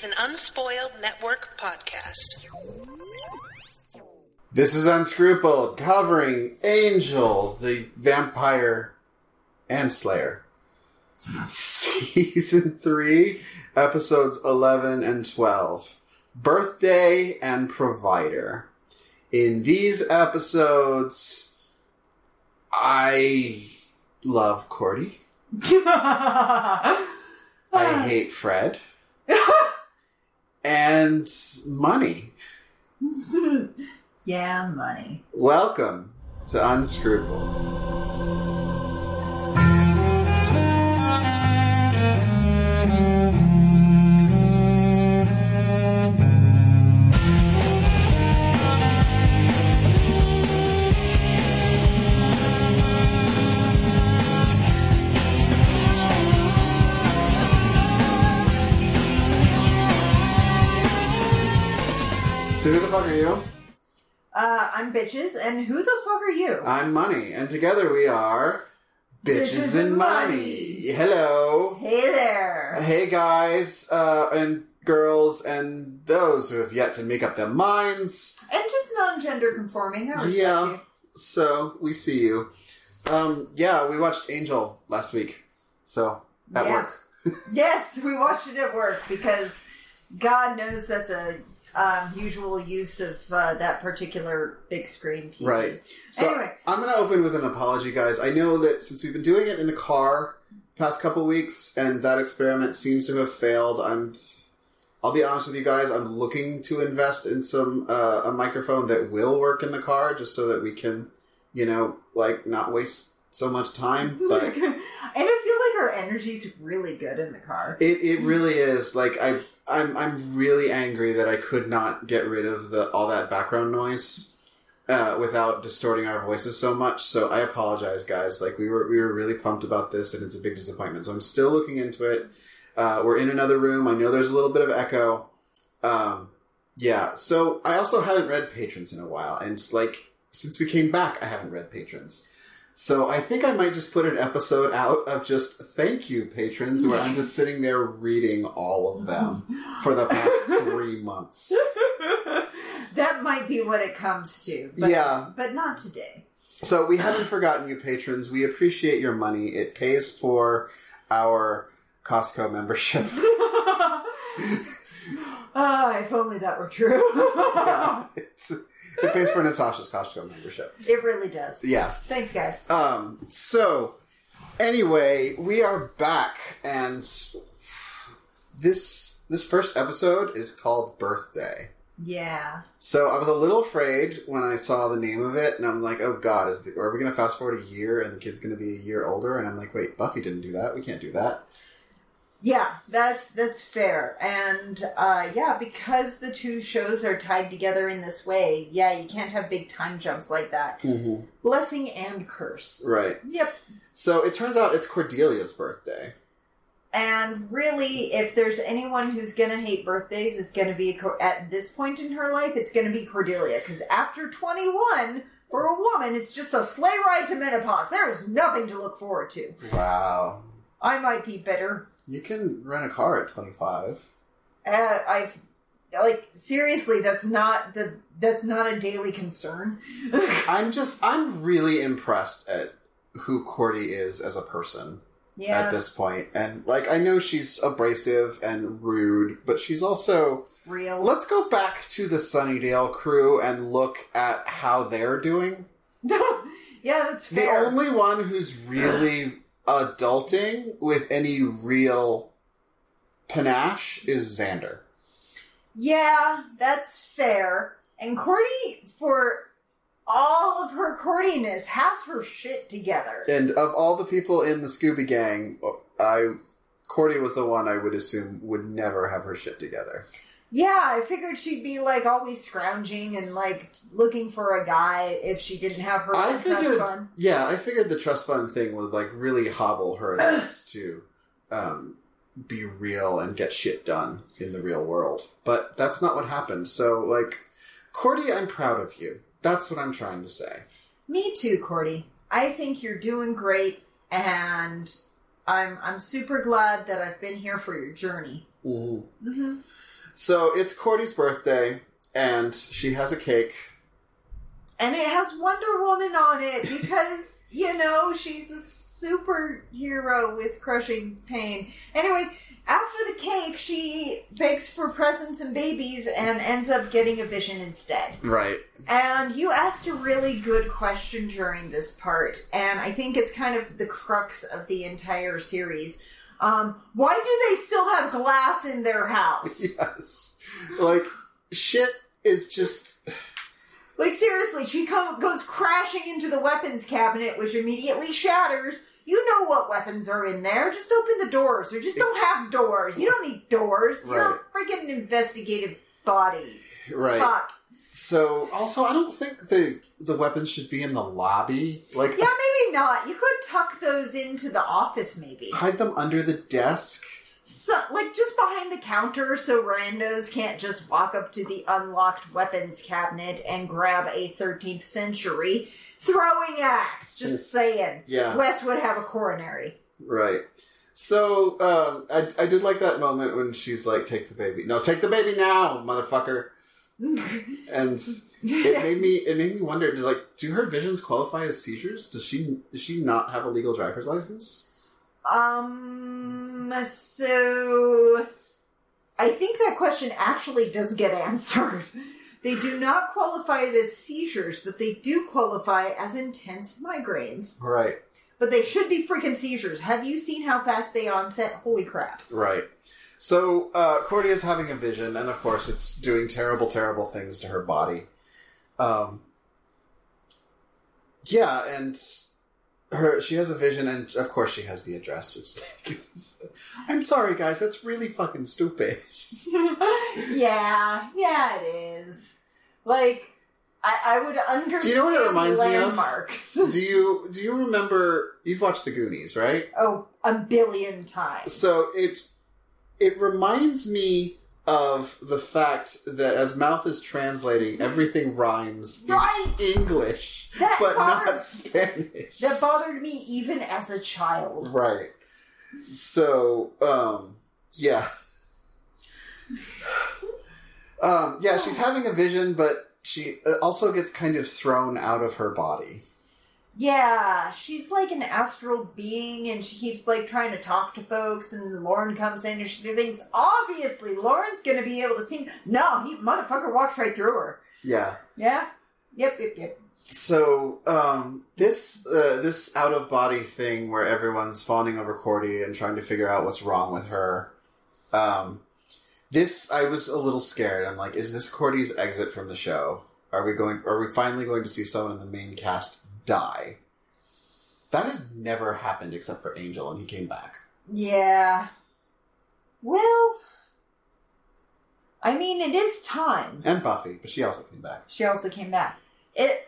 is an Unspoiled Network podcast. This is Unscrupled, covering Angel, the vampire and slayer. Season 3, episodes 11 and 12. Birthday and Provider. In these episodes, I love Cordy. I hate Fred. And money. Yeah, money. Welcome to Unscrupled. So who the fuck are you? I'm Bitches, and who the fuck are you? I'm Money, and together we are Bitches and Money. Hello. Hey there. Hey guys, and girls, and those who have yet to make up their minds. And just non-gender conforming, I respect you. So we see you. We watched Angel last week, so at work. Yes, we watched it at work, because God knows that's a usual use of that particular big screen TV. Right. So anyway. I'm going to open with an apology, guys. I know that since we've been doing it in the car past couple weeks, and that experiment seems to have failed, I'll be honest with you guys, I'm looking to invest in some a microphone that will work in the car, just so that we can, not waste so much time. But And I feel like our energy's really good in the car. It really is. Like I'm really angry that I could not get rid of all that background noise without distorting our voices so much. So I apologize, guys. Like we were really pumped about this, and it's a big disappointment. So I'm still looking into it. We're in another room. I know there's a little bit of echo. So I also haven't read Patrons in a while, and since we came back, I haven't read Patrons. So I think I might just put an episode out of just thank you, patrons, where I'm just sitting there reading all of them for the past 3 months. That might be what it comes to. But not today. So we haven't forgotten you, patrons. We appreciate your money. It pays for our Costco membership. If only that were true. It pays for Natasha's Costco membership. It really does. Yeah. Thanks, guys. So, anyway, we are back, and this first episode is called Birthday. Yeah. So, I was a little afraid when I saw the name of it, and I'm like, oh god, are we going to fast forward a year, and the kid's going to be a year older? And I'm like, wait, Buffy didn't do that. We can't do that. Yeah, that's fair. And, because the two shows are tied together in this way, you can't have big time jumps like that. Mm-hmm. Blessing and curse. Right. Yep. So it turns out it's Cordelia's birthday. And really, if there's anyone who's going to hate birthdays, it's going to be, at this point in her life, it's going to be Cordelia. Because after 21, for a woman, it's just a sleigh ride to menopause. There is nothing to look forward to. Wow. I might be bitter. You can rent a car at 25. Seriously, that's not a daily concern. I'm really impressed at who Cordy is as a person at this point. And, I know she's abrasive and rude, but she's also real. Let's go back to the Sunnydale crew and look at how they're doing. Yeah, that's fair. The only one who's really adulting with any real panache is Xander. Yeah, that's fair. And Cordy, for all of her Cordiness, has her shit together. And of all the people in the Scooby Gang, Cordy was the one I would assume would never have her shit together. Yeah, I figured she'd be, always scrounging and, looking for a guy if she didn't have her trust fund. Yeah, I figured the trust fund thing would, really hobble her attempts to be real and get shit done in the real world. But that's not what happened. So, Cordy, I'm proud of you. That's what I'm trying to say. Me too, Cordy. I think you're doing great, and I'm super glad that I've been here for your journey. Mm-hmm. Mm-hmm. So it's Cordy's birthday, and she has a cake. And it has Wonder Woman on it because, she's a superhero with crushing pain. Anyway, after the cake, she begs for presents and babies and ends up getting a vision instead. Right. And you asked a really good question during this part, and I think it's kind of the crux of the entire series. Why do they still have glass in their house? Yes. Like, shit is just... Like, seriously, she goes crashing into the weapons cabinet, which immediately shatters. You know what weapons are in there. Just open the doors, or just don't have doors. You don't need doors. Right. You're a freaking investigative body. Right. Fuck. So, also, I don't think the weapons should be in the lobby. Like, yeah, maybe not. You could tuck those into the office, maybe. Hide them under the desk. So, like, just behind the counter so randos can't just walk up to the unlocked weapons cabinet and grab a 13th century throwing axe. Just saying. Yeah. Wes would have a coronary. Right. So, I did like that moment when she's like, take the baby. No, take the baby now, motherfucker. And it made me wonder, do her visions qualify as seizures? Does she not have a legal driver's license? So I think that question actually does get answered. They do not qualify it as seizures, but they do qualify as intense migraines. Right. But they should be freaking seizures. Have you seen how fast they onset? Holy crap. Right. So, Cordy is having a vision, and of course it's doing terrible, terrible things to her body. Yeah, and she has a vision, and of course she has the address, which I'm sorry, guys, that's really fucking stupid. Yeah, it is. Like, I would understand. Do you know what it reminds landmarks. me of? Do you remember? You've watched The Goonies, right? Oh, a billion times. So it reminds me of the fact that as Mouth is translating, everything rhymes in English, but not Spanish. That bothered me even as a child. Right. So, yeah. Yeah, she's having a vision, but she also gets kind of thrown out of her body. Yeah, she's like an astral being, and she keeps like trying to talk to folks, and Lauren comes in, and she thinks, obviously, Lauren's gonna be able to see. No, he motherfucker walks right through her. Yeah. Yeah? Yep. So, this out-of-body thing where everyone's fawning over Cordy and trying to figure out what's wrong with her, I was a little scared. I'm like, is this Cordy's exit from the show? Are we finally going to see someone in the main cast die? That has never happened except for Angel, and he came back. Yeah. Well, I mean, it is time. And Buffy, but she also came back.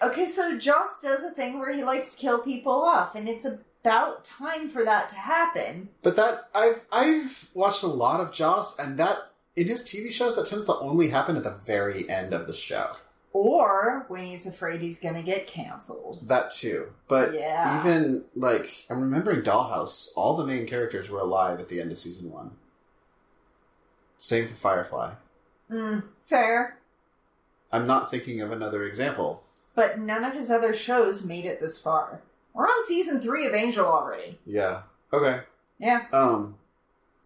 Okay, so Joss does a thing where he likes to kill people off, and it's about time for that to happen. But that, I've watched a lot of Joss, and that, in his TV shows, that tends to only happen at the very end of the show. Or when he's afraid he's going to get canceled. That too. But even, like, I'm remembering Dollhouse, all the main characters were alive at the end of season 1. Same for Firefly. Fair. I'm not thinking of another example. But none of his other shows made it this far. We're on season 3 of Angel already. Yeah. Okay. Yeah.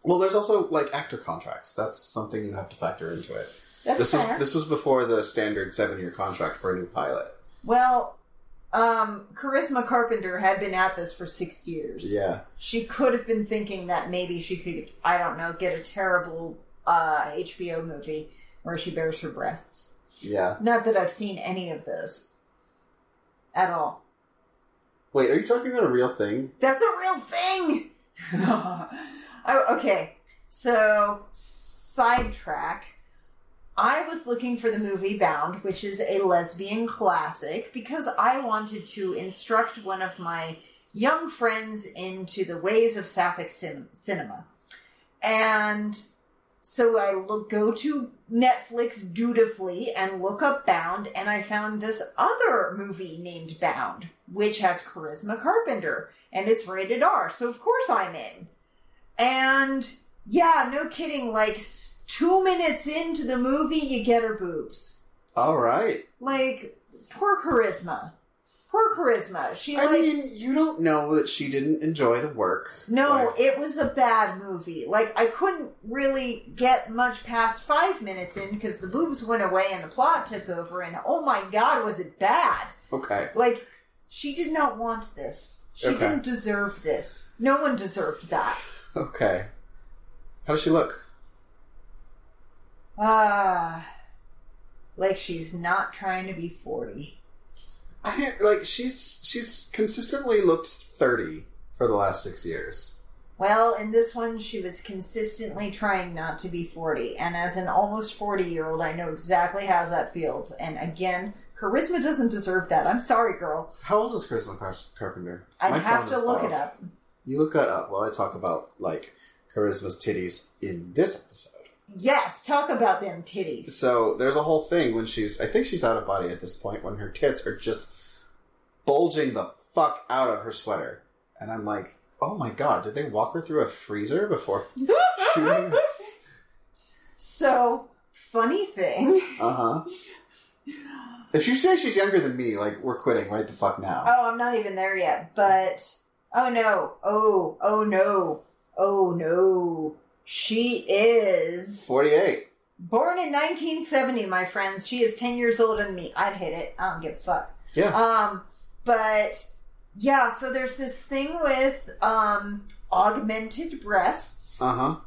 Well, there's also, like, actor contracts. That's something you have to factor into it. That's fair. This was before the standard 7-year contract for a new pilot. Well, Charisma Carpenter had been at this for 6 years. Yeah. She could have been thinking that maybe she could, I don't know, get a terrible HBO movie where she bares her breasts. Yeah. Not that I've seen any of those. At all. Wait, are you talking about a real thing? That's a real thing! Okay, so, sidetrack. I was looking for the movie Bound, which is a lesbian classic, because I wanted to instruct one of my young friends into the ways of sapphic cinema. And so I go to Netflix dutifully and look up Bound, and I found this other movie named Bound, which has Charisma Carpenter, and it's rated R, so of course I'm in. And, yeah, no kidding, like, 2 minutes into the movie, you get her boobs. All right. Like, poor charisma. Poor charisma. I mean, you don't know that she didn't enjoy the work. No, it was a bad movie. Like, I couldn't really get much past 5 minutes in because the boobs went away and the plot took over, and oh my god, was it bad. Okay. Like, she did not want this. She didn't deserve this. No one deserved that. Okay. How does she look? Like she's not trying to be 40. She's consistently looked 30 for the last 6 years. Well, in this one, she was consistently trying not to be 40. And as an almost 40-year-old, I know exactly how that feels. And again, charisma doesn't deserve that. I'm sorry, girl. How old is Charisma Carpenter? I'd have to look it up. You look that up while I talk about, like, Charisma's titties in this episode. Yes, talk about them titties. So, there's a whole thing when I think she's out of body at this point, when her tits are just bulging the fuck out of her sweater. And I'm like, oh my god, did they walk her through a freezer before shooting this? So, funny thing. Uh-huh. If you say she's younger than me, like, we're quitting right the fuck now. Oh, I'm not even there yet, but... Oh no. Oh no. Oh no. She is... 48. Born in 1970, my friends. She is 10 years older than me. I'd hit it. I don't give a fuck. Yeah. But, yeah, so there's this thing with augmented breasts. Uh-huh.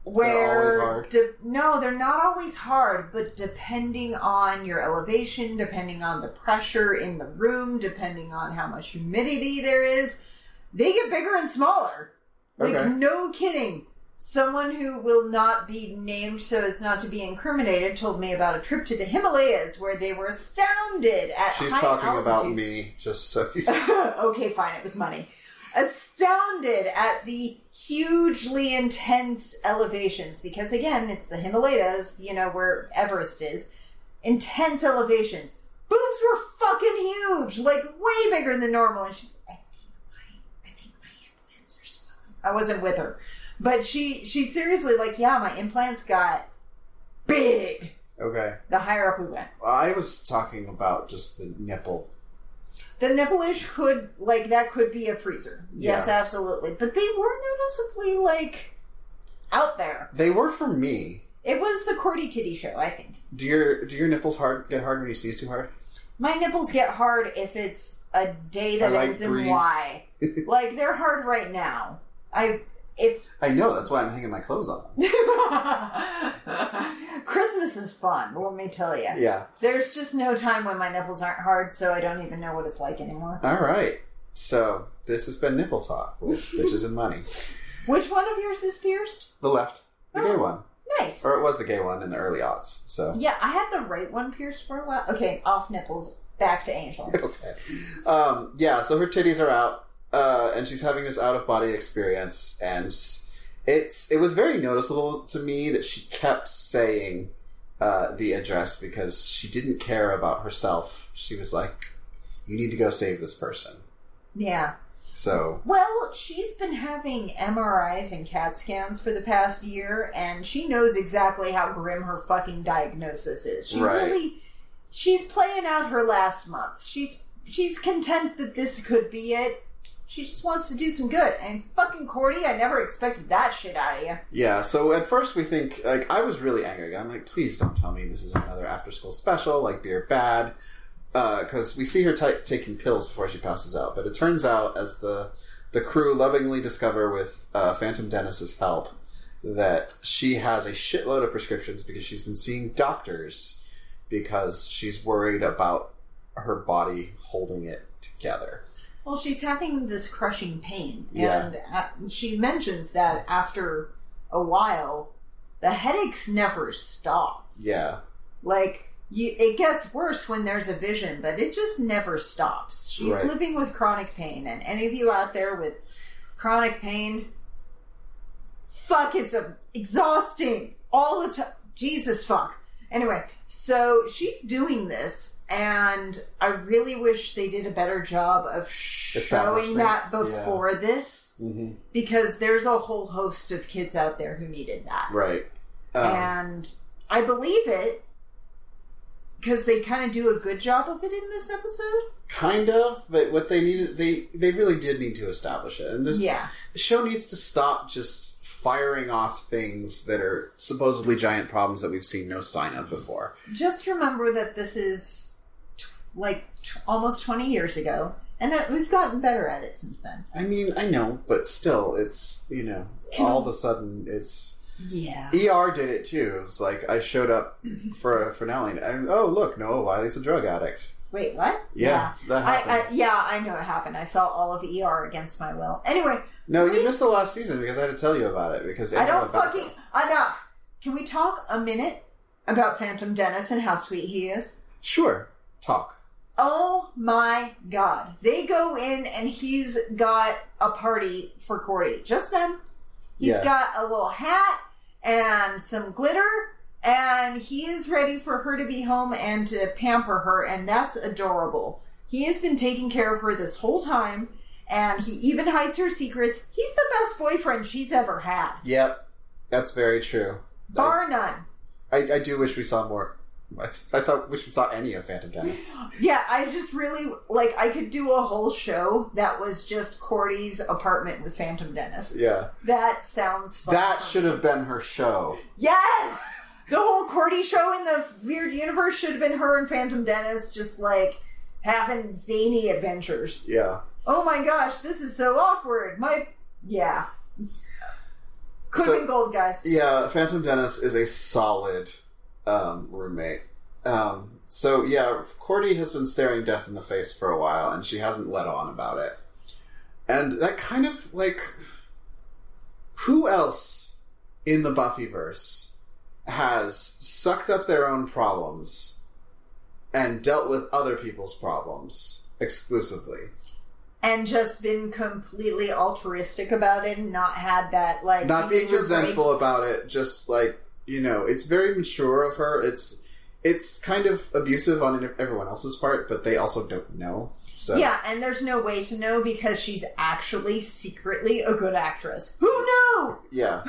Where... They're always hard. No, they're not always hard, but depending on your elevation, depending on the pressure in the room, depending on how much humidity there is, they get bigger and smaller. Like, Okay. no kidding. Someone who will not be named so as not to be incriminated told me about a trip to the Himalayas where they were astounded at She's high talking altitudes. about me, just so you... Okay, fine, it was money. Astounded at the hugely intense elevations, because again, it's the Himalayas, where Everest is. Intense elevations. Boobs were fucking huge, like way bigger than normal. And she's, I think my implants are swelling. I wasn't with her. But she's seriously like, yeah, my implants got big. Okay. The higher up we went. I was talking about just the nipple. The nipple-ish that could be a freezer. Yes, Yeah. absolutely. But they were noticeably, out there. They were for me. It was the Cordy titty show, I think. Do your nipples get hard when you sneeze too hard? My nipples get hard if it's a day that ends in breeze. Y. Like, they're hard right now. I know, that's why I'm hanging my clothes on them. Christmas is fun, let me tell you. Yeah. There's just no time when my nipples aren't hard, so I don't even know what it's like anymore. Alright. So, this has been Nipple Talk with Bitches and Money. Which one of yours is pierced? The left. The gay one. Nice. Or it was the gay one in the early aughts, so... Yeah, I had the right one pierced for a while. Okay, off nipples, back to Angel. Okay. Yeah, so her titties are out. And she's having this out-of-body experience, and it was very noticeable to me that she kept saying the address because she didn't care about herself. She was like, you need to go save this person. Yeah. So... Well, she's been having MRIs and CAT scans for the past year, and she knows exactly how grim her fucking diagnosis is. She's playing out her last months. She's content that this could be it. She just wants to do some good. And fucking Cordy, I never expected that shit out of you. Yeah, so at first we think, I was really angry. I'm like, please don't tell me this is another after-school special, like Beer Bad. Because we see her taking pills before she passes out. But it turns out, as the crew lovingly discover with Phantom Dennis's help, that she has a shitload of prescriptions because she's been seeing doctors because she's worried about her body holding it together. Well, she's having this crushing pain. Yeah. And she mentions that after a while, the headaches never stop. Yeah. It gets worse when there's a vision, but it just never stops. She's living with chronic pain. And any of you out there with chronic pain, fuck, it's exhausting all the time. Jesus fuck. Anyway, so she's doing this, and I really wish they did a better job of showing that before this, because there's a whole host of kids out there who needed that. Right. And I believe it because they kind of do a good job of it in this episode. Kind of, but what they needed, they really did need to establish it. And the show needs to stop just firing off things that are supposedly giant problems that we've seen no sign of before. Just remember that this is almost 20 years ago, and that we've gotten better at it since then. I mean, I know, but still, it's, all of a sudden, it's... Yeah. ER did it too. It's like, I showed up for a finale, and oh, look, Noah Wiley's a drug addict. Wait, what? Yeah. That happened. I know it happened. I saw all of ER against my will. Anyway. No, you missed the last season because I had to tell you about it. Because I don't fucking... Enough! Can we talk a minute about Phantom Dennis and how sweet he is? Sure. Talk. Oh my god. They go in and he's got a party for Cordy. Just them. He's got a little hat and some glitter, and he is ready for her to be home and to pamper her, and that's adorable. He has been taking care of her this whole time, and he even hides her secrets. He's the best boyfriend she's ever had. Yep. That's very true. Bar none. I do wish we saw more. Wish we saw any of Phantom Dennis. Yeah, I just really, I could do a whole show that was just Cordy's apartment with Phantom Dennis. Yeah. That sounds fun. That should have been her show. Yes! The whole Cordy show in the weird universe should have been her and Phantom Dennis just, having zany adventures. Yeah. Oh my gosh, this is so awkward. Yeah. Could have been gold, guys. Yeah, Phantom Dennis is a solid... roommate. Cordy has been staring death in the face for a while, and she hasn't let on about it. And that kind of, who else in the Buffyverse has sucked up their own problems and dealt with other people's problems exclusively? And just been completely altruistic about it and not had that, not being resentful about it, just, it's very mature of her. It's kind of abusive on everyone else's part, but they also don't know. So yeah, and there's no way to know because she's actually secretly a good actress. Who knew? Yeah.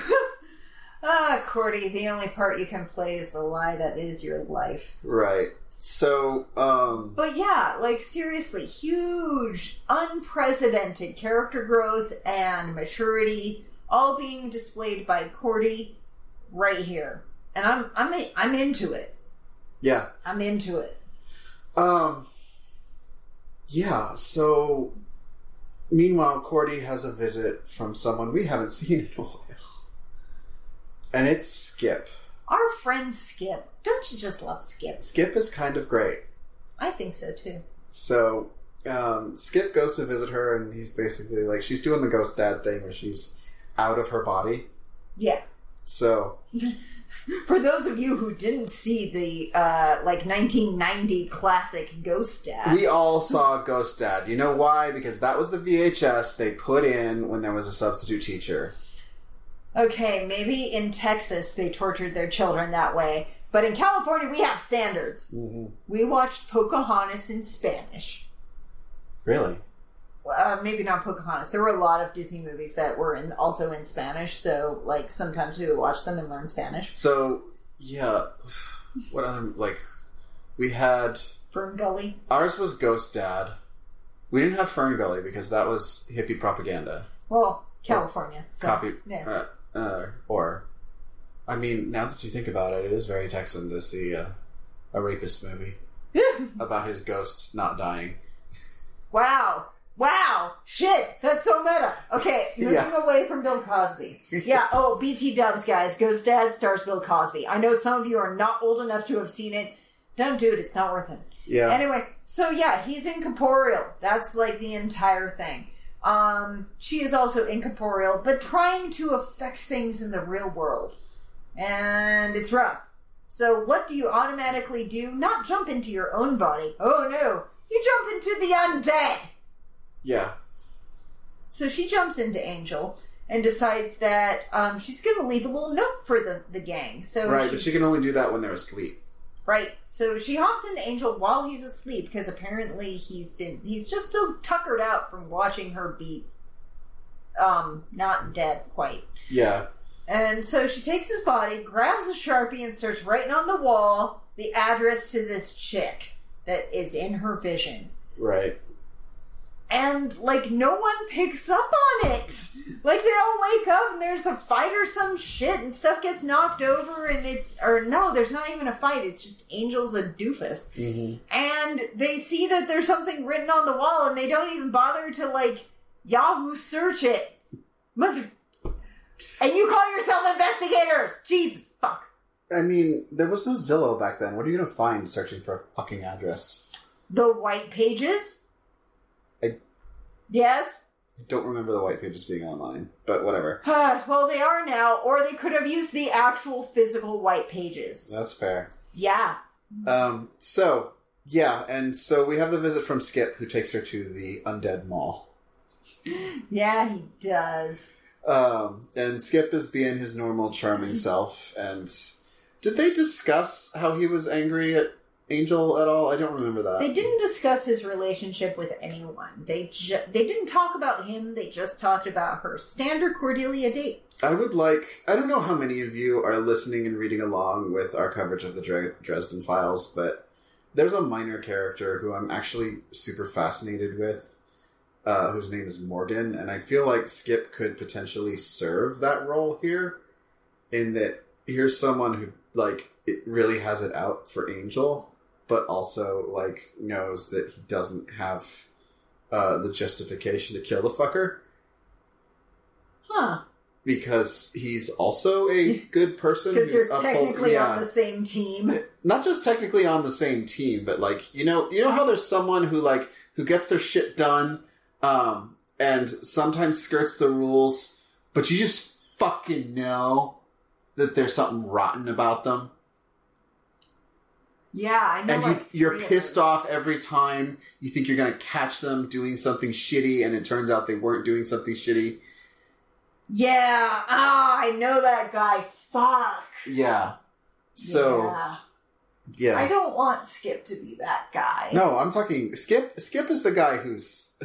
Cordy, the only part you can play is the lie that is your life. Right. So, But yeah, seriously, huge, unprecedented character growth and maturity, all being displayed by Cordy right here. And I'm into it. Yeah. I'm into it. Yeah, so meanwhile, Cordy has a visit from someone we haven't seen in a while. And it's Skip. Our friend Skip. Don't you just love Skip? Skip is kind of great. I think so, too. So, Skip goes to visit her, and he's basically she's doing the ghost dad thing where she's out of her body. Yeah. So... For those of you who didn't see the 1990 classic Ghost Dad, we all saw Ghost Dad. You know why? Because that was the VHS they put in when there was a substitute teacher. Okay, maybe in Texas they tortured their children that way, but in California we have standards. Mm-hmm. We watched Pocahontas in Spanish. Really? Maybe not Pocahontas. There were a lot of Disney movies that were also in Spanish, so sometimes we would watch them and learn Spanish. So, yeah. What other, we had... Fern Gully. Ours was Ghost Dad. We didn't have Fern Gully because that was hippie propaganda. Well, California. Yeah. Now that you think about it, it is very Texan to see a rapist movie about his ghost not dying. Wow! Shit! That's so meta. Okay, moving away from Bill Cosby. Yeah, BT dubs, guys. Ghost Dad stars Bill Cosby. I know some of you are not old enough to have seen it. Don't do it. It's not worth it. Yeah. Anyway, so yeah, he's incorporeal. That's the entire thing. She is also incorporeal, but trying to affect things in the real world. And it's rough. So what do you automatically do? Not jump into your own body. Oh no! You jump into the undead! Yeah. So she jumps into Angel and decides that she's going to leave a little note for the gang. So but she can only do that when they're asleep. Right. So she hops into Angel while he's asleep because apparently he's just so tuckered out from watching her be not dead quite. Yeah. And so she takes his body, grabs a Sharpie, and starts writing on the wall the address to this chick that is in her vision. Right. And, like, no one picks up on it. Like, they all wake up and there's a fight or some shit and stuff gets knocked over and no, there's not even a fight. It's just Angel's a doofus. Mm-hmm. And they see that there's something written on the wall and they don't even bother to, like, Yahoo search it. Mother... And you call yourself investigators! Jesus, fuck. I mean, there was no Zillow back then. What are you going to find searching for a fucking address? The white pages? Yes? I don't remember the white pages being online, but whatever. Well, they are now, or they could have used the actual physical white pages. That's fair. Yeah. So we have the visit from Skip, who takes her to the Undead Mall. Yeah, he does. And Skip is being his normal charming self, and did they discuss how he was angry at Angel at all? I don't remember that. They didn't discuss his relationship with anyone. They didn't talk about him. They just talked about her. Standard Cordelia date. I don't know how many of you are listening and reading along with our coverage of the Dresden Files, but there's a minor character who I'm actually super fascinated with, whose name is Morgan, and I feel like Skip could potentially serve that role here, in that here's someone who, like, it really has it out for Angel, but also, like, knows that he doesn't have the justification to kill the fucker. Huh. Because he's also a good person. Because you're technically on the same team. Not just technically on the same team, but, like, you know how there's someone who gets their shit done, and sometimes skirts the rules, but you just fucking know that there's something rotten about them? Yeah, I know. And you're pissed off every time you think you're going to catch them doing something shitty, and it turns out they weren't doing something shitty. Yeah. I know that guy. Fuck. Yeah. So. Yeah. I don't want Skip to be that guy. No, I'm talking Skip. Skip is the guy who's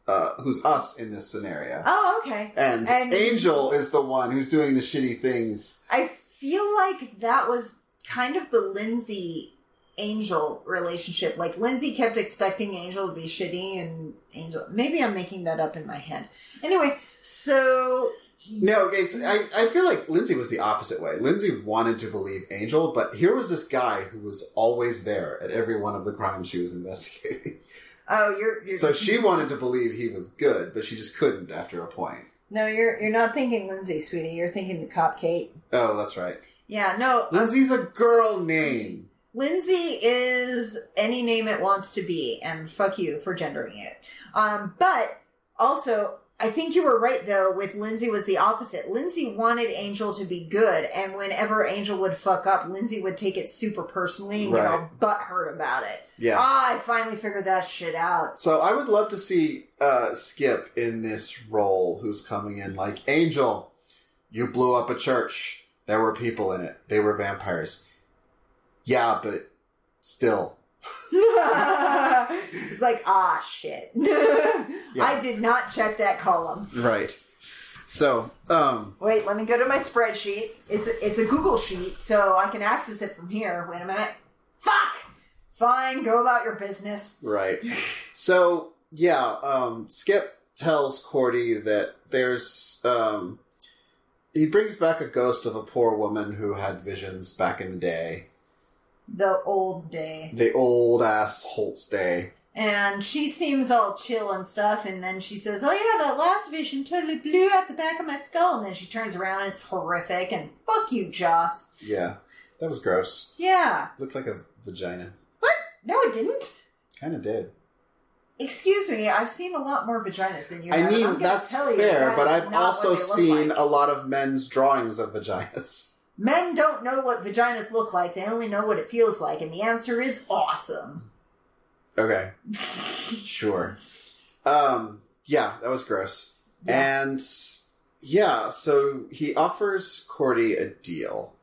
us in this scenario. Oh, okay. And Angel is the one who's doing the shitty things. I feel like that was kind of the Lindsay-Angel relationship. Like, Lindsay kept expecting Angel to be shitty, and Angel... Maybe I'm making that up in my head. Anyway, so... No, I feel like Lindsay was the opposite way. Lindsay wanted to believe Angel, but here was this guy who was always there at every one of the crimes she was investigating. Oh, you're... So she wanted to believe he was good, but she just couldn't after a point. No, you're not thinking Lindsay, sweetie. You're thinking the cop Kate. Oh, that's right. Yeah, no. Lindsay's a girl name. Lindsay is any name it wants to be, and fuck you for gendering it. But also, I think you were right, though, with Lindsay was the opposite. Lindsay wanted Angel to be good, and whenever Angel would fuck up, Lindsay would take it super personally and get all butthurt about it. Yeah. I finally figured that shit out. So I would love to see Skip in this role, who's coming in like, Angel, you blew up a church. There were people in it. They were vampires. Yeah, but still. It's like, shit. I did not check that column. Right. So, Wait, let me go to my spreadsheet. It's a Google sheet, so I can access it from here. Wait a minute. Fuck! Fine, go about your business. Right. So, Skip tells Cordy that there's, he brings back a ghost of a poor woman who had visions back in the day. The old day. The old-ass Holtz day. And she seems all chill and stuff, and then she says, oh yeah, that last vision totally blew out the back of my skull. And then she turns around and it's horrific, and fuck you, Joss. Yeah, that was gross. Yeah. Looked like a vagina. What? No, it didn't. Kind of did. Excuse me, I've seen a lot more vaginas than you have. I mean, that's fair, but I've also seen a lot of men's drawings of vaginas. Men don't know what vaginas look like. They only know what it feels like. And the answer is awesome. Okay. Sure. Yeah, that was gross. Yeah. And, so he offers Cordy a deal,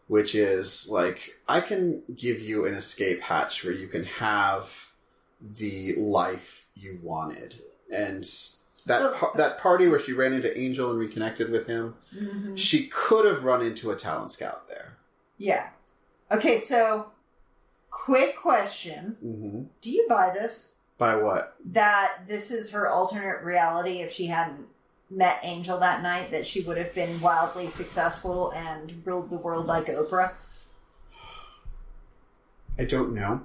which is, like, I can give you an escape hatch where you can have the life you wanted. And that party where she ran into Angel and reconnected with him, she could have run into a Talon Scout there. Yeah. Okay, so, quick question. Do you buy this? Buy what? That this is her alternate reality if she hadn't met Angel that night, that she would have been wildly successful and ruled the world like Oprah? I don't know.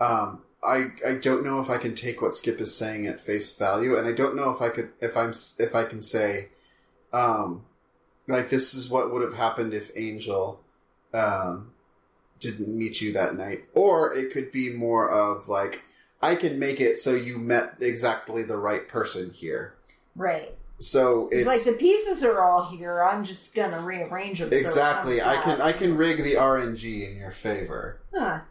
I don't know if I can take what Skip is saying at face value, and I don't know if I can say, like, this is what would have happened if Angel didn't meet you that night, or it could be more of like, I can make it so you met exactly the right person here. Right. So it's like the pieces are all here. I'm just gonna rearrange them. Exactly. So I can rig the RNG in your favor. Huh.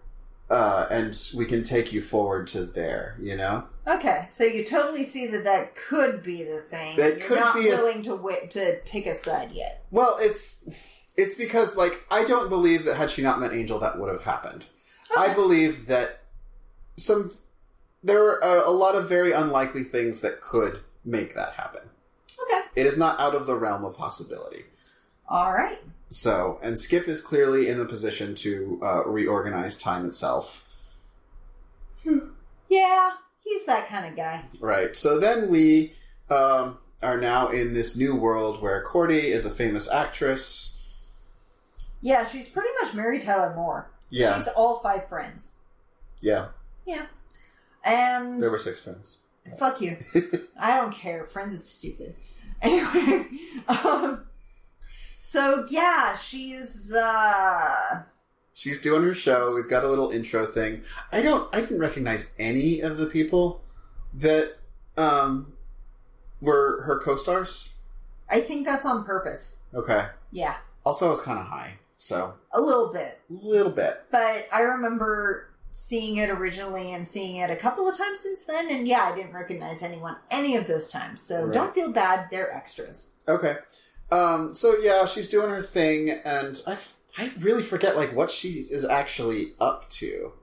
And we can take you forward to there, you know? Okay, so you totally see that could be the thing. That You're could not be willing to pick a side yet. Well, it's because, like, I don't believe that had she not met Angel, that would have happened. Okay. I believe that there are a lot of very unlikely things that could make that happen. Okay. It is not out of the realm of possibility. All right. So, and Skip is clearly in the position to reorganize time itself. Yeah, he's that kind of guy. Right. So then we are now in this new world where Cordy is a famous actress. Yeah, she's pretty much Mary Tyler Moore. Yeah. She's all 5 friends. Yeah. Yeah. And... There were 6 friends. Fuck you. I don't care. Friends is stupid. Anyway, so yeah, she's doing her show. We've got a little intro thing. I didn't recognize any of the people that were her co-stars. I think that's on purpose. Okay. Yeah. Also, I was kind of high, so a little bit. But I remember seeing it originally and seeing it a couple of times since then, and yeah, I didn't recognize anyone any of those times, so Don't feel bad, they're extras. Okay. So yeah, she's doing her thing, and I really forget, like, what she is actually up to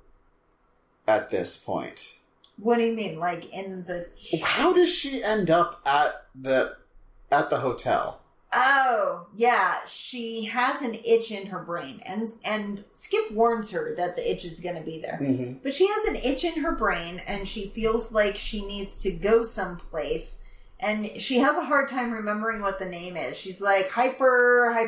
at this point. What do you mean? Like, in the... How does she end up at the hotel? Oh, yeah. She has an itch in her brain. And Skip warns her that the itch is going to be there. Mm-hmm. But she has an itch in her brain, and she feels like she needs to go someplace. And she has a hard time remembering what the name is. She's like, hyperbolic,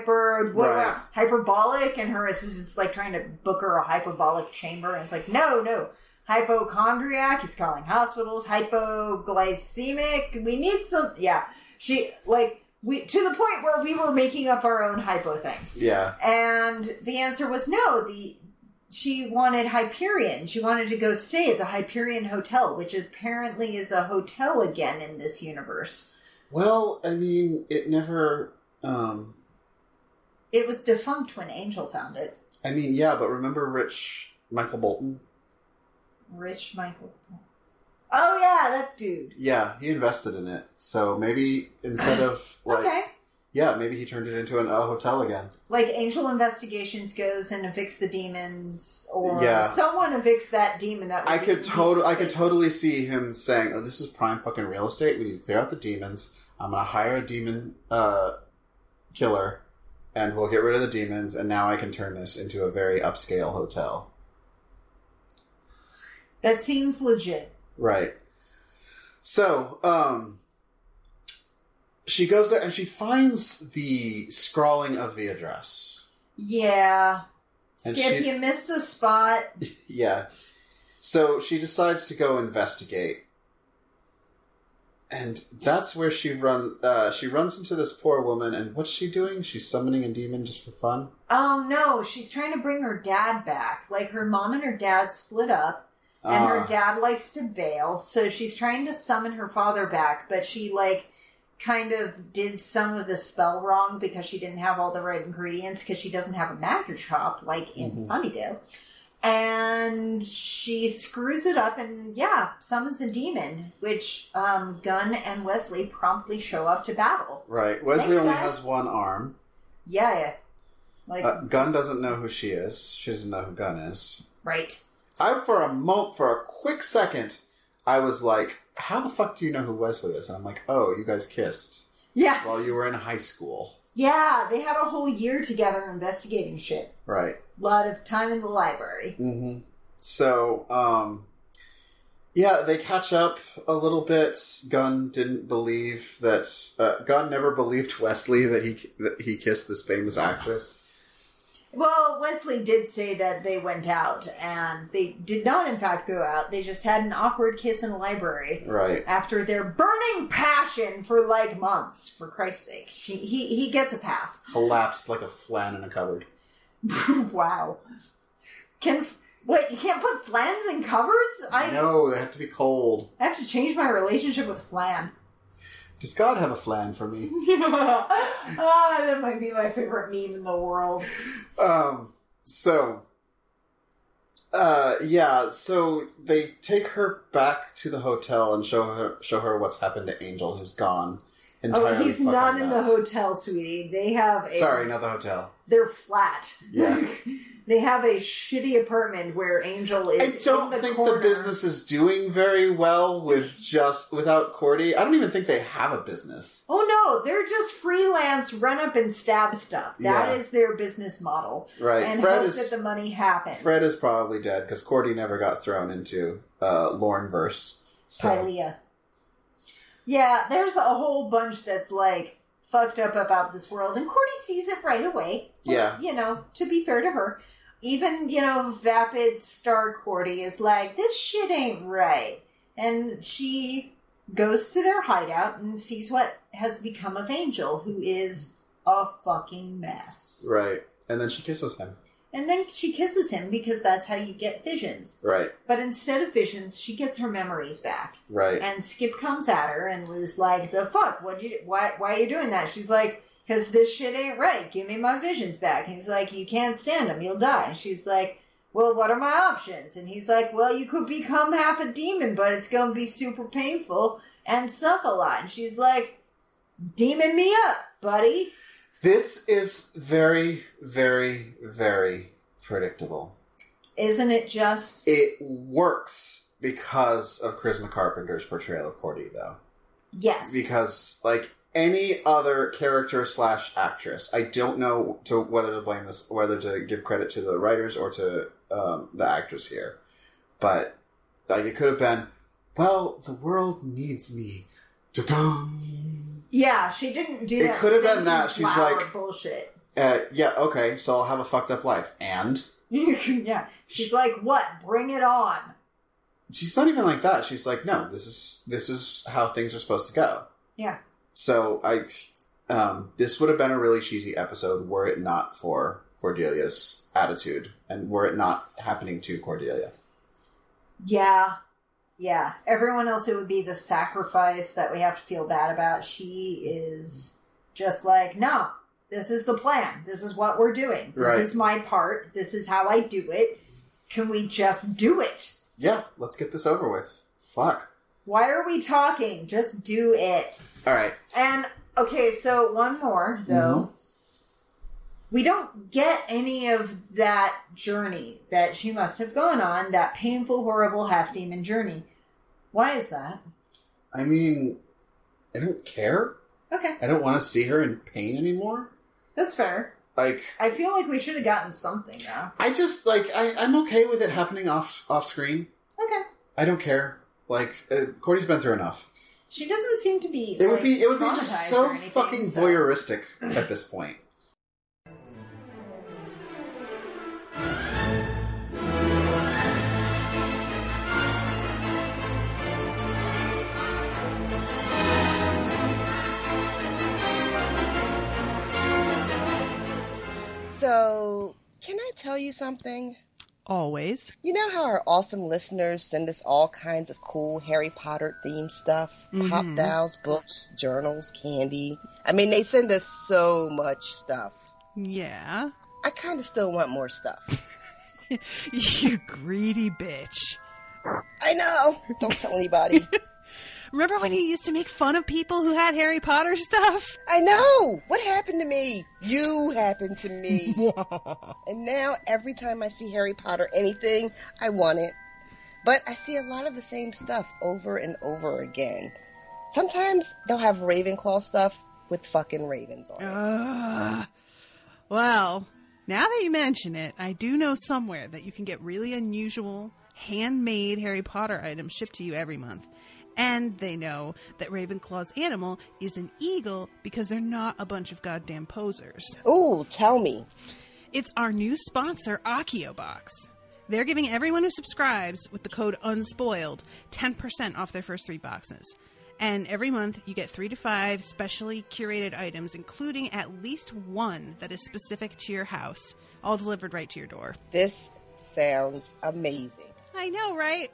and her assistant's like trying to book her a hyperbolic chamber. And it's like, no. Hypochondriac, he's calling hospitals. Hypoglycemic, we need some... Yeah. She, like... to the point where we were making up our own hypo things. Yeah. And the answer was no. She wanted Hyperion. She wanted to go stay at the Hyperion Hotel, which apparently is a hotel again in this universe. Well, I mean, it never... It was defunct when Angel found it. I mean, yeah, but remember Rich Michael Bolton? Rich Michael Bolton. Oh, yeah, that dude. Yeah, he invested in it. So maybe instead of, like... Okay. Yeah, maybe he turned it into a hotel again. Like Angel Investigations goes and evicts the demons, or someone evicts that demon that was... I could totally see him saying, oh, this is prime fucking real estate. We need to clear out the demons. I'm going to hire a demon killer, and we'll get rid of the demons, and now I can turn this into a very upscale hotel. That seems legit. Right. So, she goes there and she finds the scrawling of the address. Yeah. Skip, you missed a spot. Yeah. So she decides to go investigate. And that's where she runs into this poor woman, and what's she doing? She's summoning a demon just for fun? Oh, no. She's trying to bring her dad back. Like, her mom and her dad split up. And her dad likes to bail, so she's trying to summon her father back, but she, like, kind of did some of the spell wrong because she didn't have all the right ingredients, because she doesn't have a magic shop, like in Sunnydale. And she screws it up and, summons a demon, which Gunn and Wesley promptly show up to battle. Right. Wesley only has one arm. Yeah. Like Gunn doesn't know who she is. She doesn't know who Gunn is. Right. For a quick second, I was like, how the fuck do you know who Wesley is? And I'm like, oh, you guys kissed. Yeah. While you were in high school. Yeah, they had a whole year together investigating shit. Right. A lot of time in the library. Mm-hmm. So, yeah, they catch up a little bit. Gunn didn't believe that... Gunn never believed Wesley that he kissed this famous actress. Well, Wesley did say that they went out, and they did not, in fact, go out. They just had an awkward kiss in a library. Right. After their burning passion for, like, months, for Christ's sake. He gets a pass. Collapsed like a flan in a cupboard. Wow. Wait, you can't put flans in cupboards? No, they have to be cold. I have to change my relationship with flan. Does God have a flan for me? That might be my favorite meme in the world. So they take her back to the hotel and show her what's happened to Angel, who's gone. Entirely he's not in the hotel, sweetie. They have Sorry, not the hotel. They're flat. Yeah. They have a shitty apartment where Angel is. I don't think the business is doing very well without Cordy. I don't even think they have a business. Oh no, they're just freelance run up and stab stuff. That is their business model. Right. And hope that the money happens. Fred is probably dead because Cordy never got thrown into Lorneverse. So. Pylea. Yeah, there's a whole bunch that's like fucked up about this world, and Cordy sees it right away. Yeah. To be fair to her. Even, vapid star Cordy is like, this shit ain't right. And she goes to their hideout and sees what has become of Angel, who is a fucking mess. Right. And then she kisses him. And then she kisses him because that's how you get visions. Right. But instead of visions, she gets her memories back. Right. And Skip comes at her and was like, the fuck? Why are you doing that? She's like, because this shit ain't right. Give me my visions back. And he's like, you can't stand them. You'll die. And she's like, well, what are my options? And he's like, well, you could become half a demon, but it's going to be super painful and suck a lot. And she's like, demon me up, buddy. This is very, very, very predictable. Isn't it just? It works because of Charisma Carpenter's portrayal of Cordy, though. Yes. Because, like, any other character / actress, I don't know whether to blame this, whether to give credit to the writers or to the actress here. But, like, it could have been, well, the world needs me. Ta-dum! Yeah, she didn't do that. It could have been that. She's like, bullshit. Yeah, okay, so I'll have a fucked up life. And? Yeah. She's like, what? Bring it on. She's not even like that. She's like, no, this is how things are supposed to go. Yeah. So this would have been a really cheesy episode were it not for Cordelia's attitude and were it not happening to Cordelia. Yeah. Yeah. Everyone else, it would be the sacrifice that we have to feel bad about. She is just like, no, this is the plan. This is what we're doing. This is my part. This is how I do it. Can we just do it? Yeah, let's get this over with. Fuck. Why are we talking? Just do it. All right. And, okay, so one more, though. Mm-hmm. We don't get any of that journey that she must have gone on, that painful, horrible half-demon journey. Why is that? I mean, I don't care. Okay. I don't want to see her in pain anymore. That's fair. Like, I feel like we should have gotten something, though. I just, like, I'm okay with it happening off screen. Okay. I don't care. Like, Cordy's been through enough. She doesn't seem to be. It would be just so fucking voyeuristic at this point. So, can I tell you something? Always. You know how our awesome listeners send us all kinds of cool Harry Potter themed stuff? Mm-hmm. Pop dolls, books, journals, candy. I mean, they send us so much stuff. Yeah. I kind of still want more stuff. You greedy bitch. I know. Don't tell anybody. Remember when you used to make fun of people who had Harry Potter stuff? I know! What happened to me? You happened to me. And now, every time I see Harry Potter anything, I want it. But I see a lot of the same stuff over and over again. Sometimes they'll have Ravenclaw stuff with fucking ravens on it. Well, now that you mention it, I do know somewhere that you can get really unusual, handmade Harry Potter items shipped to you every month. And they know that Ravenclaw's animal is an eagle because they're not a bunch of goddamn posers. Ooh, tell me. It's our new sponsor, AkioBox. They're giving everyone who subscribes with the code UNSPOILED 10% off their first 3 boxes. And every month you get 3 to 5 specially curated items, including at least one that is specific to your house, all delivered right to your door. This sounds amazing. I know, right?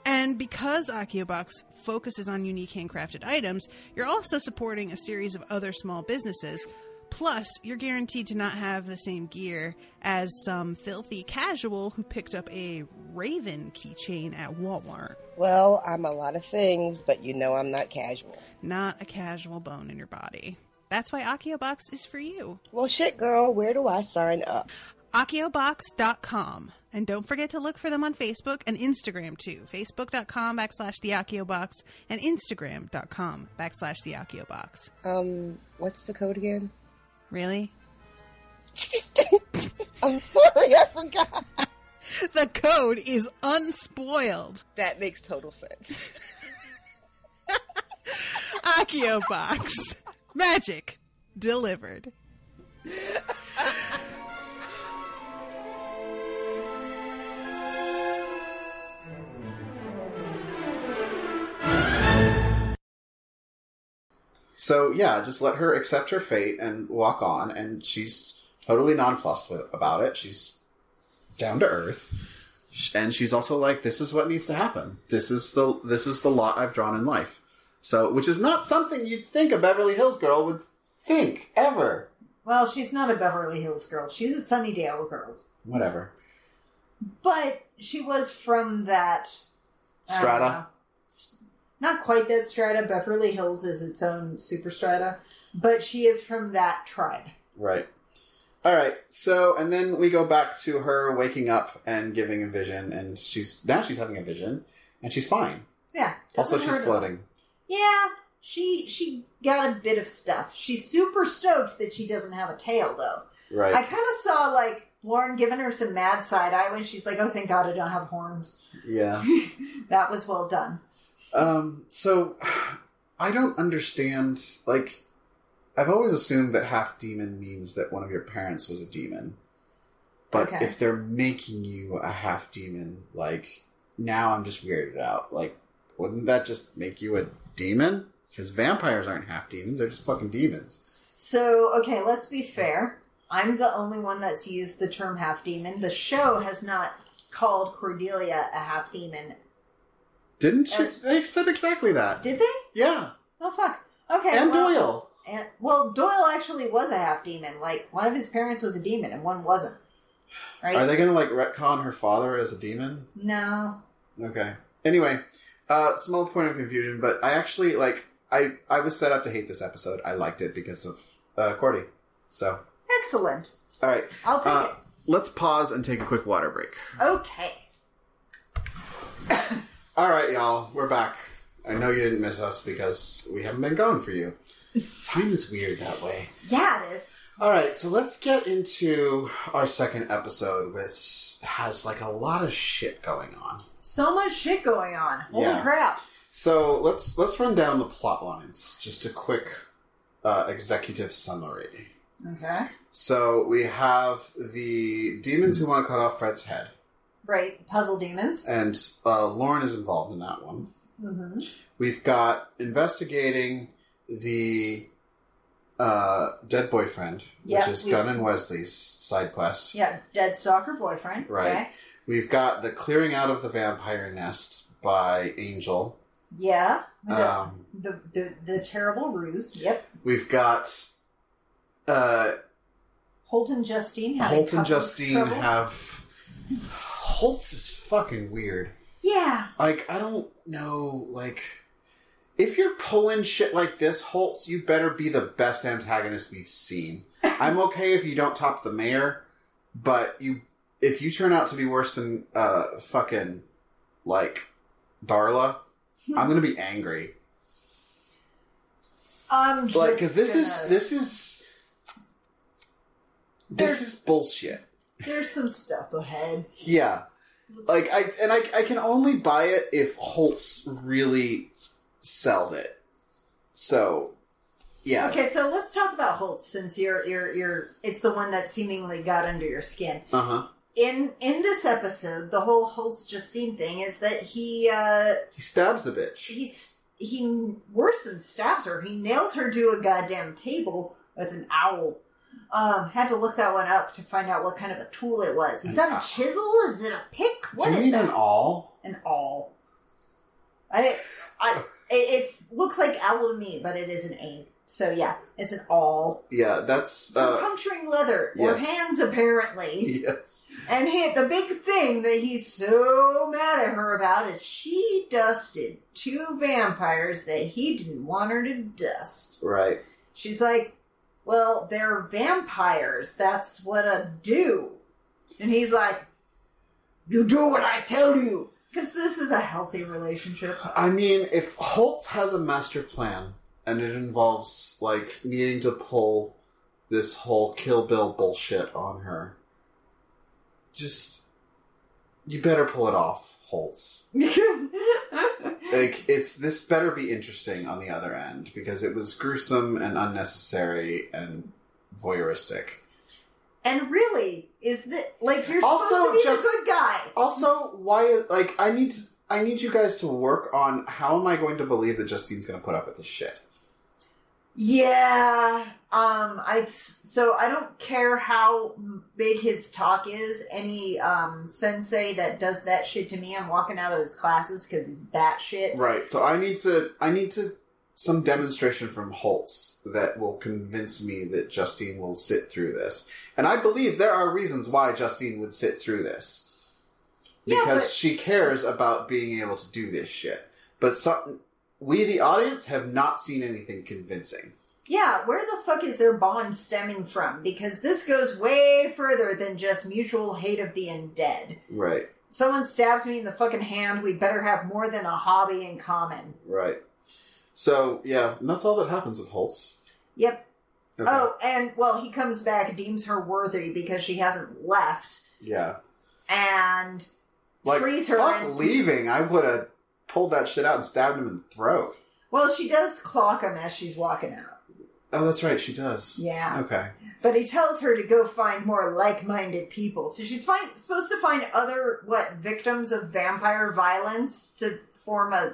And because AkioBox focuses on unique handcrafted items, you're also supporting a series of other small businesses. Plus, you're guaranteed to not have the same gear as some filthy casual who picked up a Raven keychain at Walmart. Well, I'm a lot of things, but you know I'm not casual. Not a casual bone in your body. That's why AkioBox is for you. Well, shit, girl, where do I sign up? AkioBox.com. And don't forget to look for them on Facebook and Instagram, too. Facebook.com/TheAkioBox and Instagram.com/TheAkioBox. What's the code again? Really? I'm sorry, I forgot. The code is unspoiled. That makes total sense. AkioBox. Magic delivered. So, yeah, just let her accept her fate and walk on, and she's totally nonplussed about it. She's down to earth, and she's also like, this is what needs to happen. This is the lot I've drawn in life. So, which is not something you'd think a Beverly Hills girl would think, ever. Well, she's not a Beverly Hills girl. She's a Sunnydale girl. Whatever. But she was from that... Strata? Not quite that strata. Beverly Hills is its own super strata. But she is from that tribe. Right. All right. So, and then we go back to her waking up and giving a vision, and she's having a vision, and she's fine. Yeah. Also, she's floating. Yeah. She got a bit of stuff. She's super stoked that she doesn't have a tail, though. Right. I kind of saw, like, Lauren giving her some mad side eye when she's like, oh, thank God I don't have horns. Yeah. That was well done. So, I don't understand, like, I've always assumed that half demon means that one of your parents was a demon. But if they're making you a half demon, like, now I'm just weirded out. Like, wouldn't that just make you a demon? Because vampires aren't half demons, they're just fucking demons. So, okay, let's be fair. I'm the only one that's used the term half demon. The show has not called Cordelia a half demon. Didn't she? They said exactly that. Did they? Yeah. Oh, fuck. Okay. And Doyle. Doyle actually was a half demon. Like, one of his parents was a demon and one wasn't. Right? Are they going to, like, retcon her father as a demon? No. Okay. Anyway, small point of confusion, but I actually, like, I was set up to hate this episode. I liked it because of Cordy. So. Excellent. All right. I'll take it. Let's pause and take a quick water break. Okay. All right, y'all. We're back. I know you didn't miss us because we haven't been gone for you. Time is weird that way. Yeah, it is. All right, so let's get into our second episode, which has, like, a lot of shit going on. So much shit going on. Holy crap. So let's run down the plot lines. Just a quick executive summary. Okay. So we have the demons who want to cut off Fred's head. Right, puzzle demons. And Lauren is involved in that one. Mm-hmm. We've got investigating the dead boyfriend, which is Gunn and Wesley's side quest. Yeah, dead stalker boyfriend. Right. Okay. We've got the clearing out of the vampire nest by Angel. Yeah. The terrible ruse. Yep. We've got Holt and Justine have Holtz is fucking weird. Yeah. Like, I don't know, like, if you're pulling shit like this, Holtz, you better be the best antagonist we've seen. I'm okay if you don't top the mayor, but if you turn out to be worse than fucking like, Darla, I'm gonna be angry. I'm just like, because this is bullshit. There's some stuff ahead. Yeah. Like, I can only buy it if Holtz really sells it. So, yeah. Okay, so let's talk about Holtz, since it's the one that seemingly got under your skin. Uh-huh. In this episode, the whole Holtz Justine thing is that he stabs the bitch. He worse than stabs her. He nails her to a goddamn table with an owl. Had to look that one up to find out what kind of a tool it was. Is that a chisel? Is it a pick? What is that? Do you mean an awl? An awl. It looks like owl to me, but it is an A. So yeah, it's an awl. Yeah, that's for puncturing leather or hands, apparently. Yes. And the big thing that he's so mad at her about is she dusted 2 vampires that he didn't want her to dust. Right. She's like, well, they're vampires. That's what I do. And he's like, you do what I tell you. Because this is a healthy relationship. I mean, if Holtz has a master plan, and it involves, like, needing to pull this whole Kill Bill bullshit on her, you better pull it off, Holtz. Like, this better be interesting on the other end, because it was gruesome and unnecessary and voyeuristic. And really, is that, like, you're supposed to be a good guy. Also, why, like, I need you guys to work on how am I going to believe that Justine's going to put up with this shit. Yeah, so I don't care how big his talk is. Any sensei that does that shit to me, I'm walking out of his classes because he's batshit. Right. So I need some demonstration from Holtz that will convince me that Justine will sit through this. And I believe there are reasons why Justine would sit through this. Because she cares about being able to do this shit. But we, the audience, have not seen anything convincing. Yeah, where the fuck is their bond stemming from? Because this goes way further than just mutual hate of the undead. Right. Someone stabs me in the fucking hand, we better have more than a hobby in common. Right. So, yeah, and that's all that happens with Holtz. Yep. Okay. Oh, and, well, he comes back, deems her worthy because she hasn't left. Yeah. And like, frees her. Fuck leaving. I would have pulled that shit out and stabbed him in the throat. Well, she does clock him as she's walking out. Oh, that's right, she does. Yeah. Okay. But he tells her to go find more like-minded people. So she's supposed to find other, victims of vampire violence to form a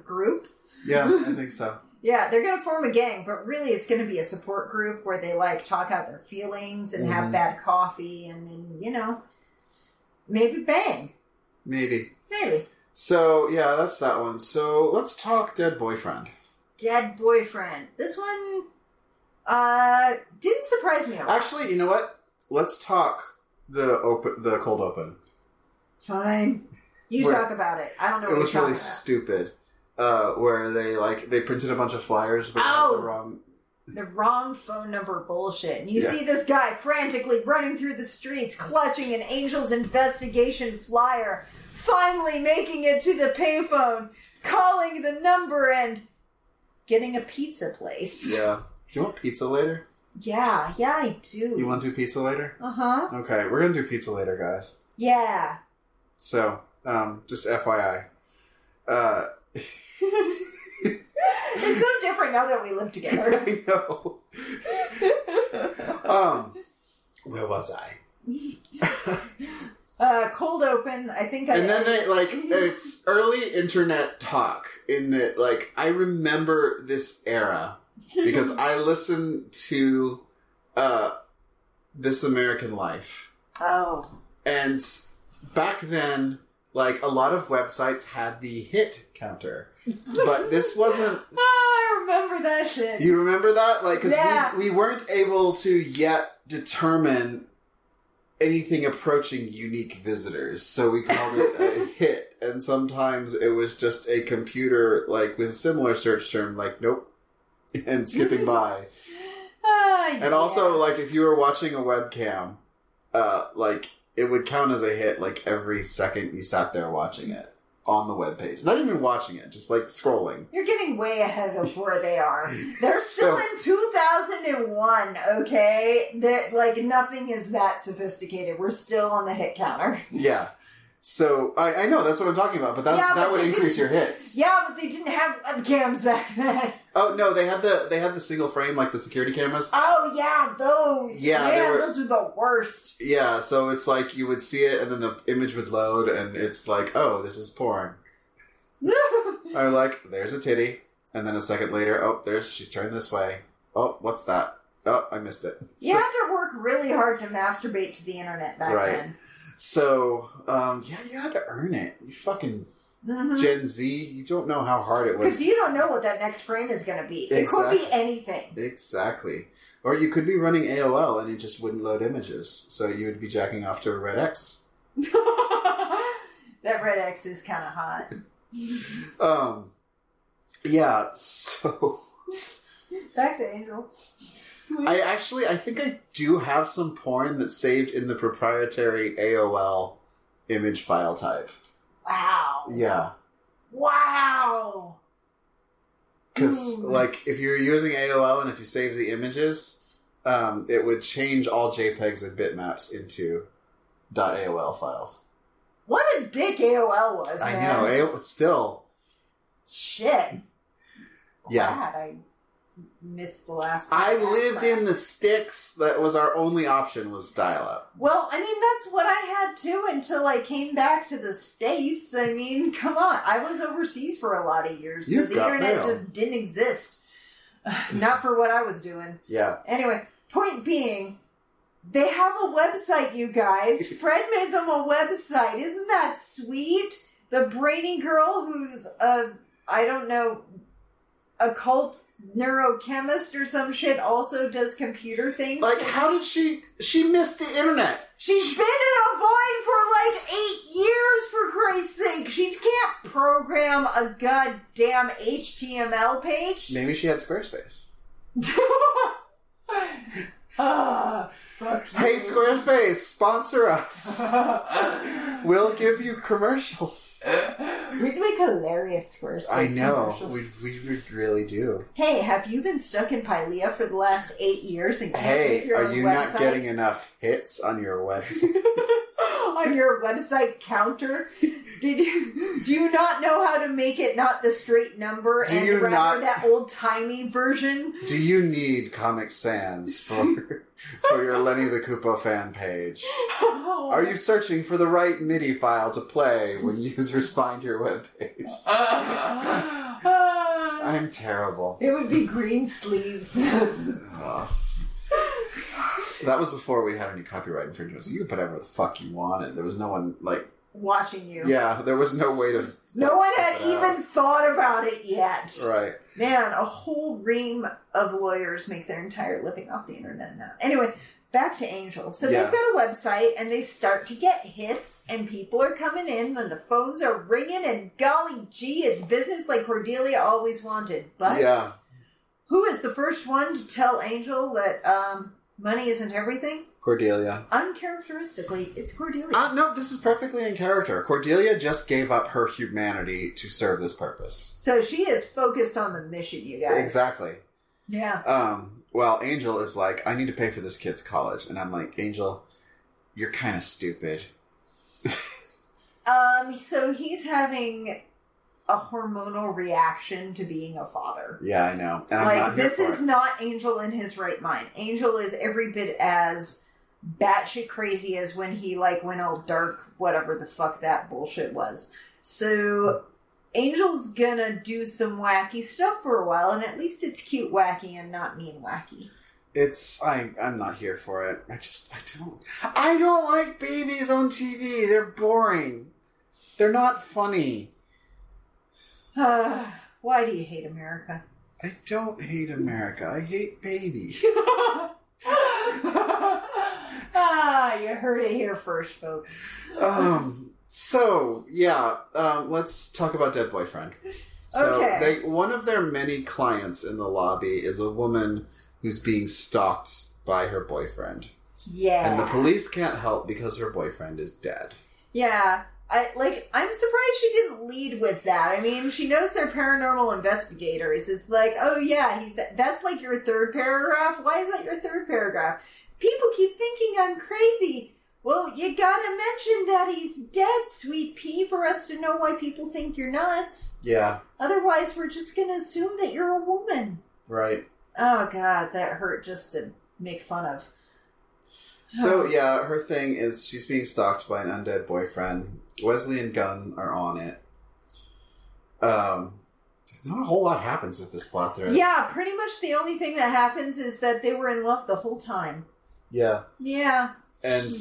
group? Yeah, I think so. Yeah, they're going to form a gang, but really it's going to be a support group where they, talk out their feelings and have bad coffee and then, maybe bang. Maybe. Maybe. So, yeah, that's that one. So, let's talk Dead Boyfriend. Dead Boyfriend. This one didn't surprise me at all. Actually, you know what? Let's talk the cold open. Fine. You talk about it. I don't know what you're talking about. It was really stupid. Where they printed a bunch of flyers, but the wrong phone number bullshit. And you see this guy frantically running through the streets, clutching an Angel's Investigation flyer, finally making it to the payphone, calling the number, and getting a pizza place. Yeah. Do you want pizza later? Yeah, I do. You want to do pizza later? Uh-huh. Okay, we're gonna do pizza later, guys. Yeah. So, just FYI. It's so different now that we live together. I know. Where was I? Cold open. I think and then it's early internet talk in that, I remember this era because I listened to This American Life. Oh. And back then, a lot of websites had the hit counter. But this wasn't... Oh, I remember that shit. You remember that? Because we weren't able to yet determine anything approaching unique visitors. So we called it a hit. And sometimes it was just a computer, with a similar search term, nope, and skipping by. And also, if you were watching a webcam, it would count as a hit, every second you sat there watching it. on the webpage. Not even watching it, just like scrolling. You're getting way ahead of where they are. They're So- still in 2001, okay? They're, like, nothing is that sophisticated. We're still on the hit counter. Yeah. So, I know, that's what I'm talking about, but that would increase your hits. Yeah, but they didn't have webcams back then. Oh, no, they had the single frame, like the security cameras. Oh, yeah, those. Yeah, Man, those were the worst. Yeah, so it's like you would see it, and then the image would load, and it's like, oh, this is porn. Or like, there's a titty, and then a second later, oh, she's turned this way. Oh, what's that? Oh, I missed it. You had to work really hard to masturbate to the internet back then. So, you had to earn it. You fucking Gen Z, you don't know how hard it was. Because you don't know what that next frame is going to be. It could be anything. Exactly. Or you could be running AOL and it just wouldn't load images. So you would be jacking off to a Red X. That Red X is kind of hot. Yeah, so... Back to Angel. I think I do have some porn that's saved in the proprietary AOL image file type. Wow. Yeah. Wow. Because, like, if you're using AOL and if you save the images, it would change all JPEGs and bitmaps into .AOL files. What a dick AOL was, I man. know. AOL, still. Shit. Yeah. Glad I missed the last one. I lived in the sticks. That was our only option, was dial-up. Well, I mean, that's what I had too until I came back to the States. I mean, come on. I was overseas for a lot of years, so the internet just didn't exist. Not for what I was doing. Yeah. Anyway, point being, they have a website, you guys. Fred made them a website. Isn't that sweet? The brainy girl who's I don't know, occult neurochemist or some shit also does computer things. Like, how did she missed the internet? She's been in a void for like 8 years, for Christ's sake. She can't program a goddamn HTML page. Maybe she had Squarespace. Fuck you. Hey, Squarespace, sponsor us. We'll give you commercials. We'd make hilarious Squarespace I know. commercials. We really do. Hey, have you been stuck in Pylea for the last 8 years and can't make Hey, your are own you website? not getting enough hits on your website? On your website counter? Do you not know how to make it not the straight number and rather that old-timey version? Do you need Comic Sans for your Lenny the Koopa fan page? Are you searching for the right MIDI file to play when users find your webpage? I'm terrible. It would be green sleeves. That was before we had any copyright infringement, so you could put whatever the fuck you wanted. There was no one, like... watching you. Yeah, there was no way to... No one had even thought about it yet. Right. Man, a whole ream of lawyers make their entire living off the internet now. Anyway, back to Angel. So they've got a website, and they start to get hits, and people are coming in, and the phones are ringing, and golly gee, it's business like Cordelia always wanted. But who is the first one to tell Angel that money isn't everything? Cordelia. Uncharacteristically, it's Cordelia. No, this is perfectly in character. Cordelia just gave up her humanity to serve this purpose. So she is focused on the mission, you guys. Exactly. Yeah. Well, Angel is like, I need to pay for this kid's college. And I'm like, Angel, you're kind of stupid. So he's having a hormonal reaction to being a father. Yeah, I know. And like, I'm not this here for is it. not Angel in his right mind. Angel is every bit as batshit crazy as when he, like, went all dark, whatever the fuck that bullshit was. So Angel's gonna do some wacky stuff for a while, and at least it's cute wacky and not mean wacky. I'm not here for it. I don't like babies on TV. They're boring. They're not funny. Why do you hate America? I don't hate America. I hate babies. You heard it here first, folks. Let's talk about Dead Boyfriend. So Okay. one of their many clients in the lobby is a woman who's being stalked by her boyfriend. Yeah. And the police can't help because her boyfriend is dead. Yeah. I'm surprised she didn't lead with that. I mean, she knows they're paranormal investigators. It's like, oh yeah, that's like your third paragraph? Why is that your third paragraph? People keep thinking I'm crazy. Well, you gotta mention that he's dead, sweet pea, for us to know why people think you're nuts. Yeah. Otherwise, we're just gonna assume that you're a woman. Right. Oh god, that hurt just to make fun of. So, yeah, her thing is she's being stalked by an undead boyfriend. Wesley and Gunn are on it. Not a whole lot happens with this plot thread. Yeah, pretty much the only thing that happens is that they were in love the whole time. Yeah. Yeah. And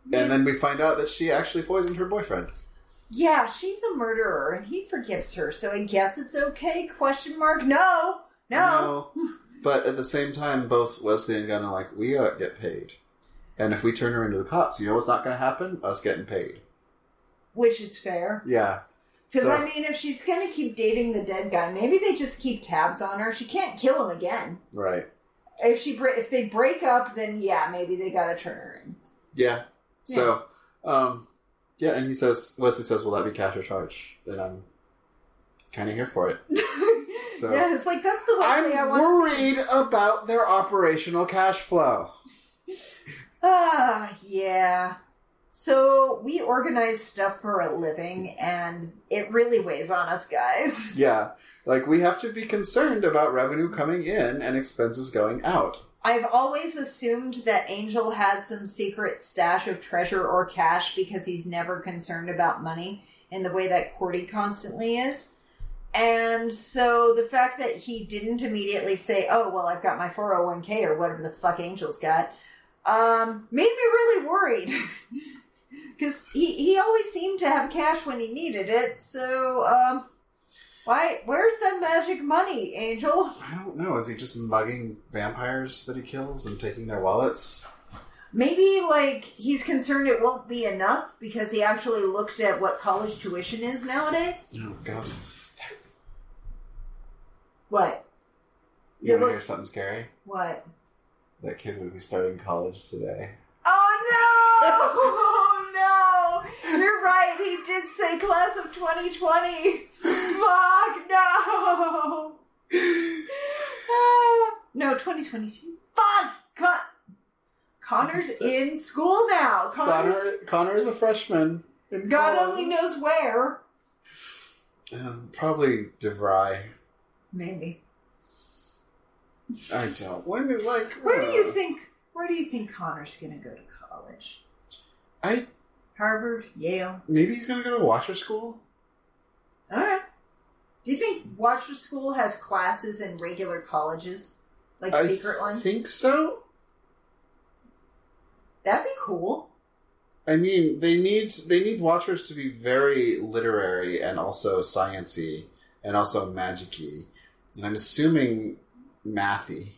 then we find out that she actually poisoned her boyfriend. Yeah, she's a murderer, and he forgives her, so I guess it's okay, question mark. No! But at the same time, both Wesley and Gunn are like, we get paid. And if we turn her into the cops, you know what's not going to happen? Us getting paid. Which is fair. Yeah. Because, I mean, if she's going to keep dating the dead guy, maybe they just keep tabs on her. She can't kill him again. Right. If they break up, then yeah, maybe they got to turn her in. Yeah. So, and Wesley says, will that be cash or charge? Then I'm kind of here for it. So, yeah, it's like, that's the Wesley I want to see. I'm worried about their operational cash flow. Yeah. So, we organize stuff for a living, and it really weighs on us, guys. Yeah. Like, we have to be concerned about revenue coming in and expenses going out. I've always assumed that Angel had some secret stash of treasure or cash because he's never concerned about money in the way that Cordy constantly is. And so the fact that he didn't immediately say, oh, well, I've got my 401k or whatever the fuck Angel's got, made me really worried. Because he always seemed to have cash when he needed it. So, where's that magic money, Angel? I don't know. Is he just mugging vampires that he kills and taking their wallets? Maybe, like, he's concerned it won't be enough because he actually looked at what college tuition is nowadays. Oh, God. What? You want to hear something scary? What? That kid would be starting college today. Oh, no! Oh, no! You're right. He did say class of 2020. Fuck, no! No, 2022. Fuck! Connor's in school now. Connor is a freshman. God only knows where. Probably DeVry. Maybe. I don't. Where do you think Connor's gonna go to college? I Harvard, Yale. Maybe he's gonna go to Watcher School. Alright. Do you think Watcher School has classes in regular colleges? Like secret ones? I think so. That'd be cool. I mean, they need Watchers to be very literary and also science-y and also magic-y. And I'm assuming mathy.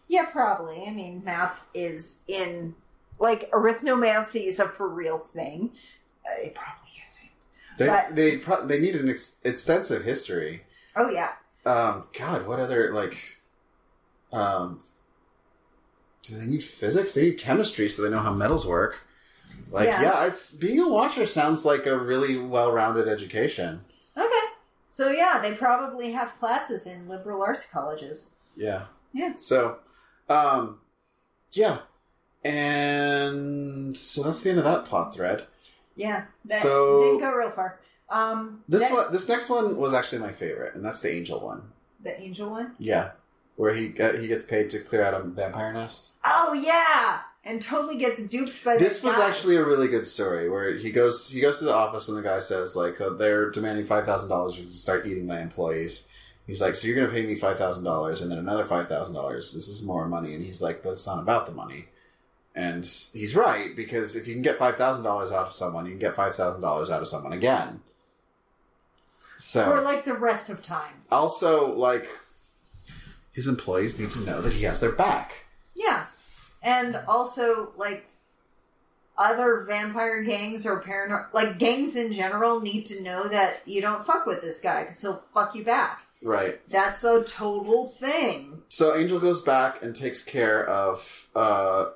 Yeah, probably. I mean, math is in... Like, arithnomancy is a for real thing. It probably isn't. They need an extensive history. Oh, yeah. God, what other, do they need physics? They need chemistry so they know how metals work. Being a Watcher sounds like a really well-rounded education. Okay. So, yeah, they probably have classes in liberal arts colleges. Yeah. Yeah. So, yeah. And so that's the end of that plot thread. Yeah. That didn't go real far. This next one was actually my favorite, and that's the Angel one. The Angel one? Yeah. Where he gets paid to clear out a vampire nest. Oh, yeah! And totally gets duped by this was guy. Actually a really good story, where he goes to the office and the guy says, they're demanding $5,000 to start eating my employees. He's like, so you're going to pay me $5,000 and then another $5,000. This is more money. And he's like, but it's not about the money. And he's right, because if you can get $5,000 out of someone, you can get $5,000 out of someone again. So, for, the rest of time. Also, his employees need to know that he has their back. Yeah. And also, other vampire gangs or gangs in general need to know that you don't fuck with this guy, because he'll fuck you back. Right. That's a total thing. So Angel goes back and takes care of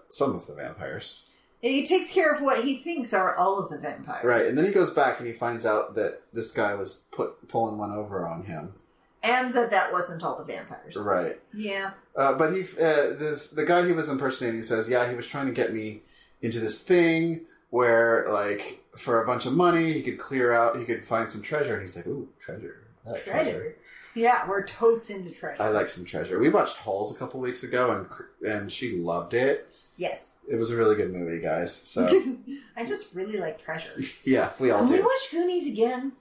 some of the vampires. He takes care of what he thinks are all of the vampires. Right, and then he goes back and he finds out that this guy was pulling one over on him. And that wasn't all the vampires. Right. Yeah. But the guy he was impersonating says, yeah, he was trying to get me into this thing where, like, for a bunch of money, he could find some treasure. And he's like, ooh, treasure. Treasure. Yeah, we're totes into treasure. I like some treasure. We watched Halls a couple weeks ago, and she loved it. Yes. It was a really good movie, guys. So I just really like treasure. Yeah, we all Can do. we watch Goonies again?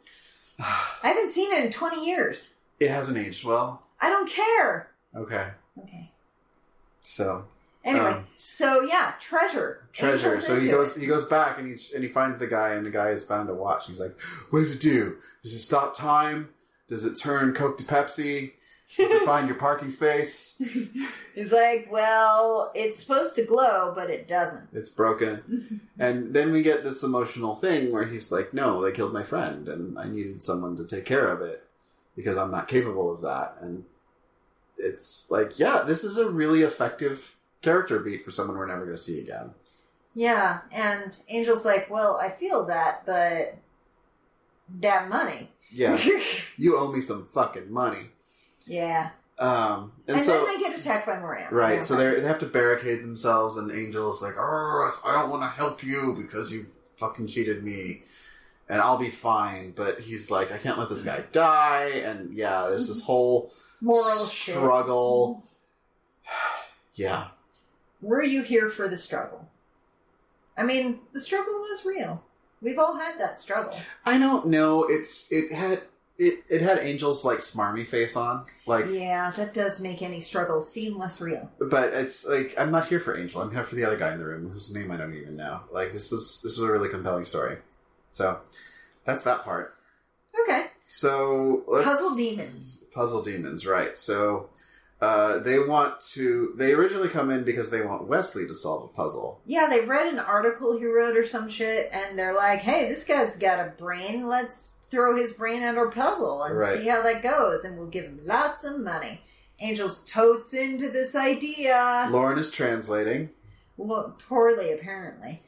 I haven't seen it in 20 years. It hasn't aged well. I don't care. Okay. So Anyway, treasure. Treasure. Angel's So into he goes back and he finds the guy, and the guy has found a watch. He's like, what does it do? Does it stop time? Does it turn Coke to Pepsi? Does it find your parking space? He's like, well, it's supposed to glow, but it doesn't. It's broken. And then we get this emotional thing where he's like, no, they killed my friend, and I needed someone to take care of it because I'm not capable of that. And it's like, yeah, this is a really effective character beat for someone we're never going to see again. Yeah, and Angel's like, well, I feel that, but damn money. Yeah. You owe me some fucking money. Yeah. And then so they get attacked by Moran. right, so they have to barricade themselves, and Angel's like, oh, I don't want to help you because you fucking cheated me, and I'll be fine. But he's like, I can't let this guy die, and yeah, there's this whole moral struggle. Yeah. Were you here for the struggle? I mean, the struggle was real. We've all had that struggle. I don't know. It had Angel's like smarmy face on. Like, yeah, that does make any struggle seem less real. But it's like, I'm not here for Angel. I'm here for the other guy in the room whose name I don't even know. Like, this was a really compelling story. So that's that part. Okay. So Puzzle demons, right. So they originally come in because they want Wesley to solve a puzzle. Yeah, they read an article he wrote or some shit, and they're like, hey, this guy's got a brain, let's throw his brain at our puzzle and see how that goes, and we'll give him lots of money. Angel's totes into this idea. Lauren is translating. Well, poorly, apparently.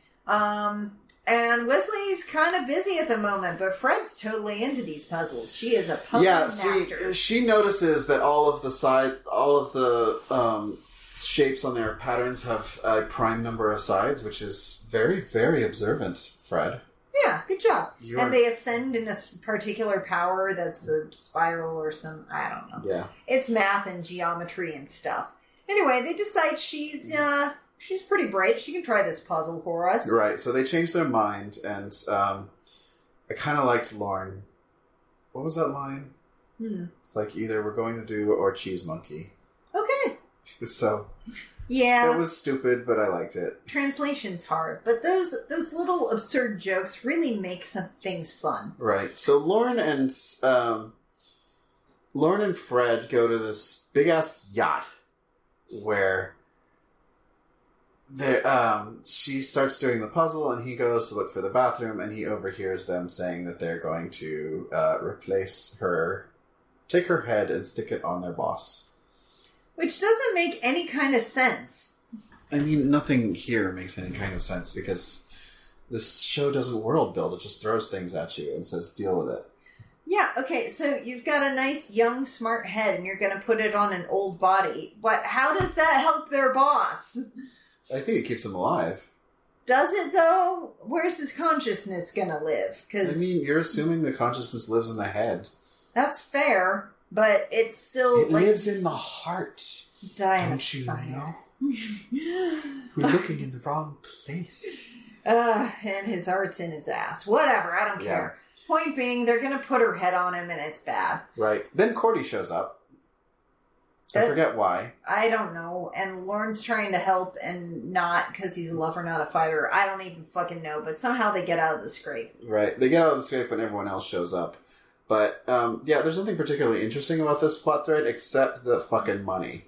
And Wesley's kind of busy at the moment, but Fred's totally into these puzzles. She is a puzzle master. She notices that all of the shapes on their patterns have a prime number of sides, which is very, very observant, Fred. Yeah, good job. And they ascend in a particular power that's a spiral or some, I don't know. Yeah. It's math and geometry and stuff. Anyway, they decide she's pretty bright. She can try this puzzle for us. Right, so they change their mind, and I kind of liked Lauren. What was that line? It's like, either we're going to do or cheese monkey. Okay. So... yeah. It was stupid, but I liked it. Translation's hard, but those little absurd jokes really make some things fun. Right. So Lauren and Fred go to this big-ass yacht where she starts doing the puzzle, and he goes to look for the bathroom, and he overhears them saying that they're going to replace her, take her head and stick it on their boss. Which doesn't make any kind of sense. I mean, nothing here makes any kind of sense because this show doesn't world build. It just throws things at you and says, deal with it. Yeah, okay, so you've got a nice, young, smart head and you're going to put it on an old body. But how does that help their boss? I think it keeps him alive. Does it, though? Where's his consciousness going to live? 'Cause I mean, you're assuming the consciousness lives in the head. That's fair. But it's still... It lives in the heart. Don't you know? We're looking in the wrong place. And his heart's in his ass. Whatever, I don't care. Point being, they're going to put her head on him and it's bad. Right. Then Cordy shows up. I forget why. I don't know. And Lauren's trying to help and not because he's a lover, not a fighter. I don't even fucking know. But somehow they get out of the scrape. Right. They get out of the scrape when everyone else shows up. But, there's nothing particularly interesting about this plot thread except the fucking money.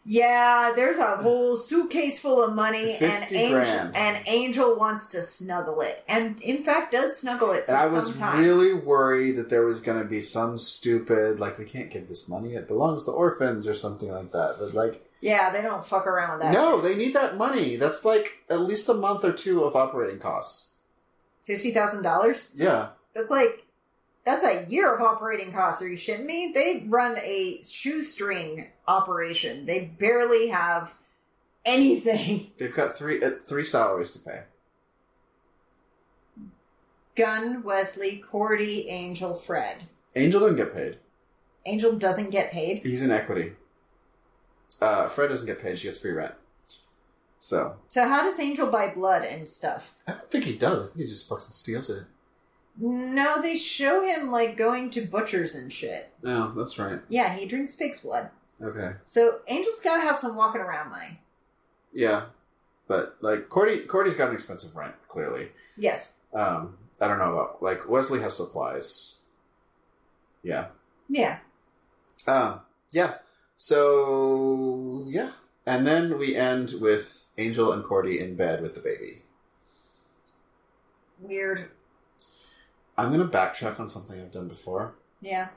Yeah, there's a whole suitcase full of money, and Angel wants to snuggle it. And, in fact, does snuggle it for some time. I was really worried that there was going to be some stupid, like, we can't give this money, it belongs to orphans or something like that. But, like... Yeah, they don't fuck around with that No, shit. they need that money. That's like at least a month or two of operating costs. $50,000? Yeah. That's a year of operating costs. Are you shitting me? They run a shoestring operation. They barely have anything. They've got three salaries to pay. Gunn, Wesley, Cordy, Angel, Fred. Angel doesn't get paid. Angel doesn't get paid? He's in equity. Fred doesn't get paid. She gets free rent. So how does Angel buy blood and stuff? I don't think he does. I think he just fucking steals it. No, they show him, going to butchers and shit. Oh, that's right. Yeah, he drinks pig's blood. Okay. So, Angel's gotta have some walking around money. Yeah. But, Cordy's got an expensive rent, clearly. Yes. I don't know about, Wesley has supplies. Yeah. Yeah. Yeah. So, yeah. And then we end with Angel and Cordy in bed with the baby. Weird. I'm going to backtrack on something I've done before. Yeah.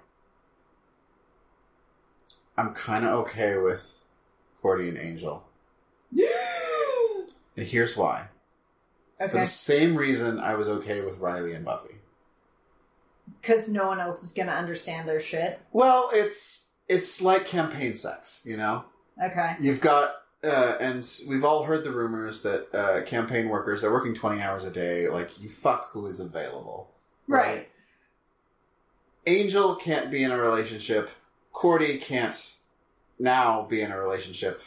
I'm kind of okay with Cordy and Angel. And here's why. Okay. For the same reason I was okay with Riley and Buffy. Because no one else is going to understand their shit. Well, it's like campaign sex, you know? Okay. You've got, and we've all heard the rumors that campaign workers are working 20 hours a day. You fuck who is available. Right. Angel can't be in a relationship. Cordy can't now be in a relationship.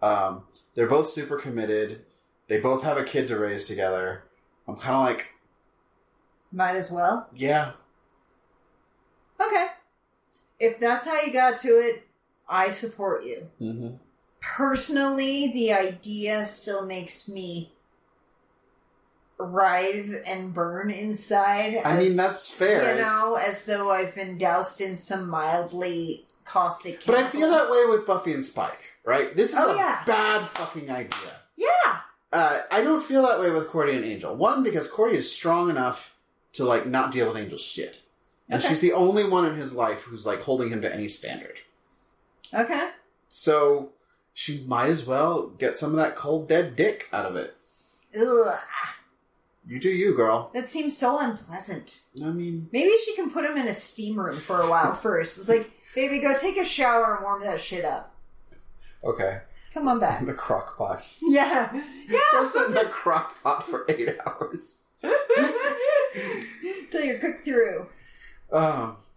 They're both super committed. They both have a kid to raise together. I'm kind of Might as well. Yeah. Okay. If that's how you got to it, I support you. Mm-hmm. Personally, the idea still makes me writhe and burn inside. I mean, that's fair. As though I've been doused in some mildly caustic chemical. But I feel that way with Buffy and Spike, right? This is a yeah. bad fucking idea. Yeah. I don't feel that way with Cordy and Angel. One, because Cordy is strong enough to, not deal with Angel's shit. And Okay. she's the only one in his life who's, holding him to any standard. Okay. So, she might as well get some of that cold, dead dick out of it. Ugh. You do you, girl. That seems so unpleasant. I mean... Maybe she can put him in a steam room for a while first. It's baby, go take a shower and warm that shit up. Okay. Come on back. The crock pot. Yeah. Yeah. Go sit in the crock pot for 8 hours. Till you're cooked through.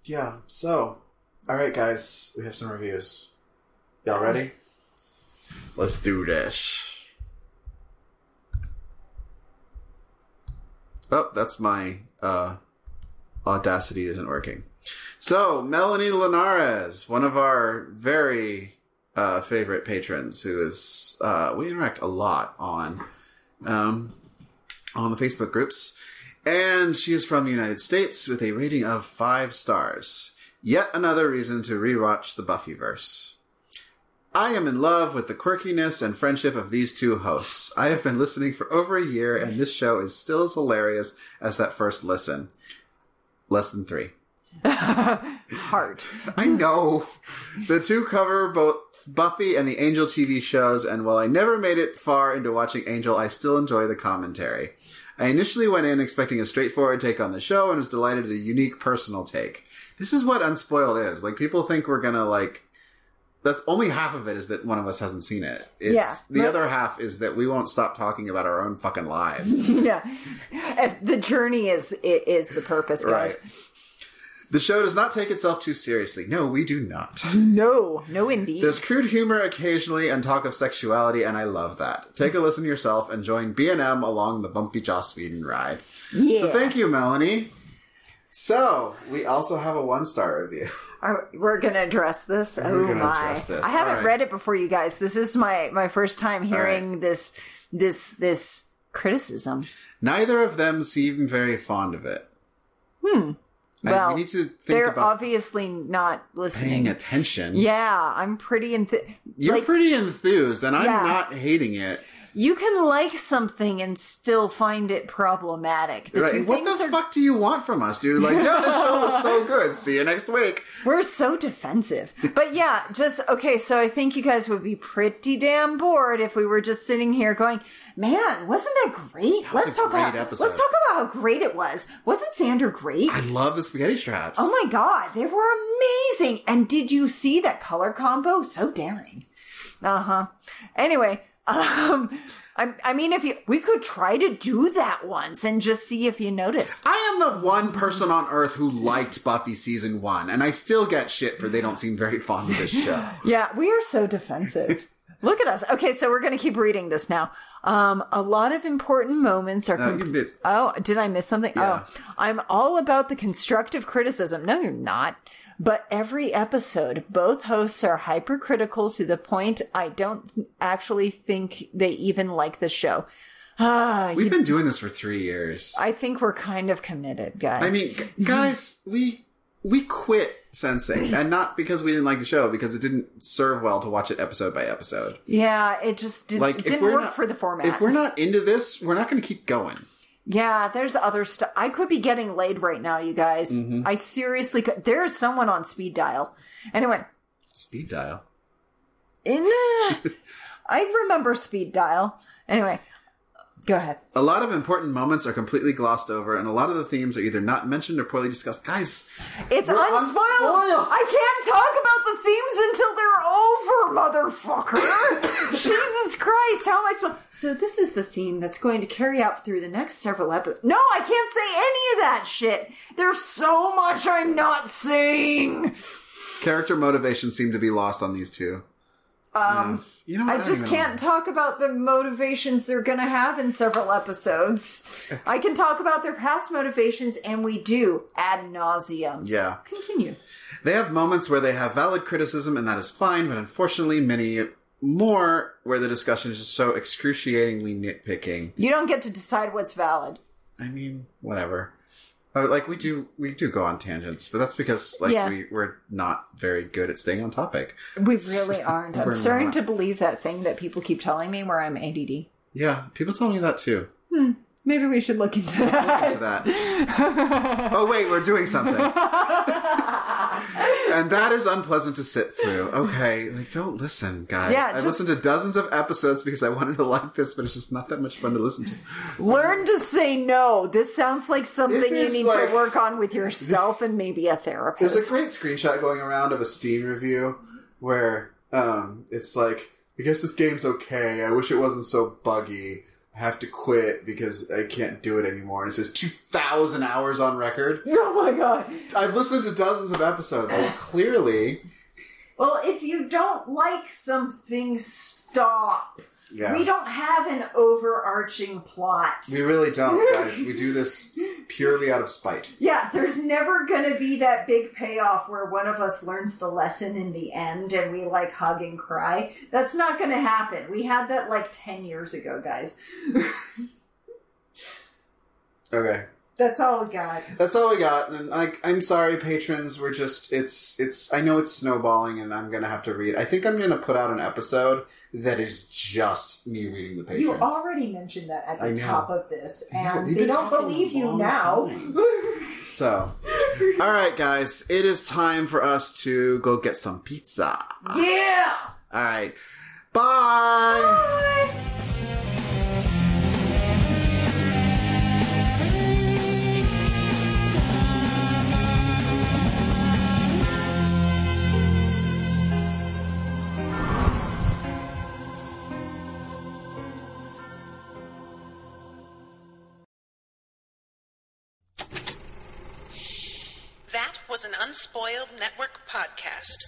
Yeah. So, alright guys, we have some reviews. Y'all ready? Let's do this. Oh, that's my, Audacity isn't working. So, Melanie Linares, one of our very, favorite patrons, who is, we interact a lot on the Facebook groups. And she is from the United States with a rating of 5 stars. Yet another reason to rewatch the Buffyverse. I am in love with the quirkiness and friendship of these two hosts. I have been listening for over a year, and this show is still as hilarious as that first listen. Less than 3. Heart. I know. The two cover both Buffy and the Angel TV shows, and while I never made it far into watching Angel, I still enjoy the commentary. I initially went in expecting a straightforward take on the show and was delighted at a unique personal take. This is what Unspoiled is. People think we're gonna, that's only half of it is that one of us hasn't seen it. The other half is that we won't stop talking about our own fucking lives. Yeah. The journey is the purpose, guys. Right. The show does not take itself too seriously. No, we do not. No indeed. There's crude humor occasionally and talk of sexuality, and I love that. Take a listen yourself and join B&M along the bumpy Joss Whedon ride. Yeah. So thank you, Melanie. So, we also have a 1-star review. We're going to address this? We're going to address this. I haven't read it before, you guys. This is my first time hearing this criticism. Neither of them seem very fond of it. Well, we need to think they're about obviously not listening. paying attention. Yeah, I'm pretty You're pretty enthused, and I'm Yeah. not hating it. You can like something and still find it problematic. The two What things the fuck do you want from us, dude? Like, yeah, this show was so good. See you next week. We're so defensive. But yeah, okay, so I think you guys would be pretty damn bored if we were just sitting here going, man, wasn't that great? Let's talk about how great it was. Wasn't Xander great? I love the spaghetti straps. Oh my god, they were amazing. And did you see that color combo? So daring. Anyway, I mean, we could try to do that once and just see if you notice. I am the one person on Earth who liked Buffy season 1, and I still get shit for they don't seem very fond of this show. Yeah, we are so defensive. Look at us. Okay, so we're going to keep reading this now. A lot of important moments are... Oh, did I miss something? Yeah. Oh, I'm all about the constructive criticism. No, you're not. But every episode, both hosts are hypercritical to the point I don't actually think they even like the show. We've been doing this for 3 years. I think we're kind of committed, guys. I mean, guys, we quit Sensei, and not because we didn't like the show, because it didn't serve well to watch it episode by episode. Yeah, it just didn't work for the format. If we're not into this, we're not going to keep going. Yeah, there's other stuff. I could be getting laid right now, you guys. Mm-hmm. I seriously could. There's someone on speed dial. Anyway. Speed dial? I remember speed dial. Anyway, go ahead. A lot of important moments are completely glossed over, and a lot of the themes are either not mentioned or poorly discussed. Guys, it's unspoiled. I can't talk about the themes until they're over, motherfucker. Jesus Christ, how am I supposed... So this is the theme that's going to carry out through the next several episodes. No, I can't say any of that shit. There's so much I'm not saying. Character motivations seem to be lost on these two. You know what? I just can't talk about the motivations they're going to have in several episodes. I can talk about their past motivations, and we do, ad nauseum. Yeah. Continue. They have moments where they have valid criticism, and that is fine, but unfortunately many more where the discussion is just so excruciatingly nitpicking. You don't get to decide what's valid. I mean, whatever. Like, we do go on tangents, but that's because, we're not very good at staying on topic. We really aren't. I'm starting to believe that thing that people keep telling me where I'm ADD. Yeah, people tell me that too. Maybe we should look into that. Oh, wait, we're doing something. And that is unpleasant to sit through. Okay, don't listen, guys. Yeah, I've listened to dozens of episodes because I wanted to like this, but it's just not that much fun to listen to. Learn to say no. This sounds like something you need to work on with yourself and maybe a therapist. There's a great screenshot going around of a Steam review where it's like, I guess this game's okay. I wish it wasn't so buggy. I have to quit because I can't do it anymore. And it says 2,000 hours on record. Oh my god. I've listened to dozens of episodes. Well, clearly... Well, if you don't like something, stop. Yeah. We don't have an overarching plot. We really don't, guys. We do this purely out of spite. Yeah, there's never going to be that big payoff where one of us learns the lesson in the end and we hug and cry. That's not going to happen. We had that 10 years ago, guys. Okay. That's all we got. That's all we got. And I'm sorry, patrons. We're just, I know it's snowballing and I'm going to have to read. I think I'm going to put out an episode that is just me reading the patrons. You already mentioned that at the top of this, and they don't believe you now. So, all right, guys. It is time for us to go get some pizza. Yeah! All right. Bye! Bye! That was an Unspoiled Network podcast.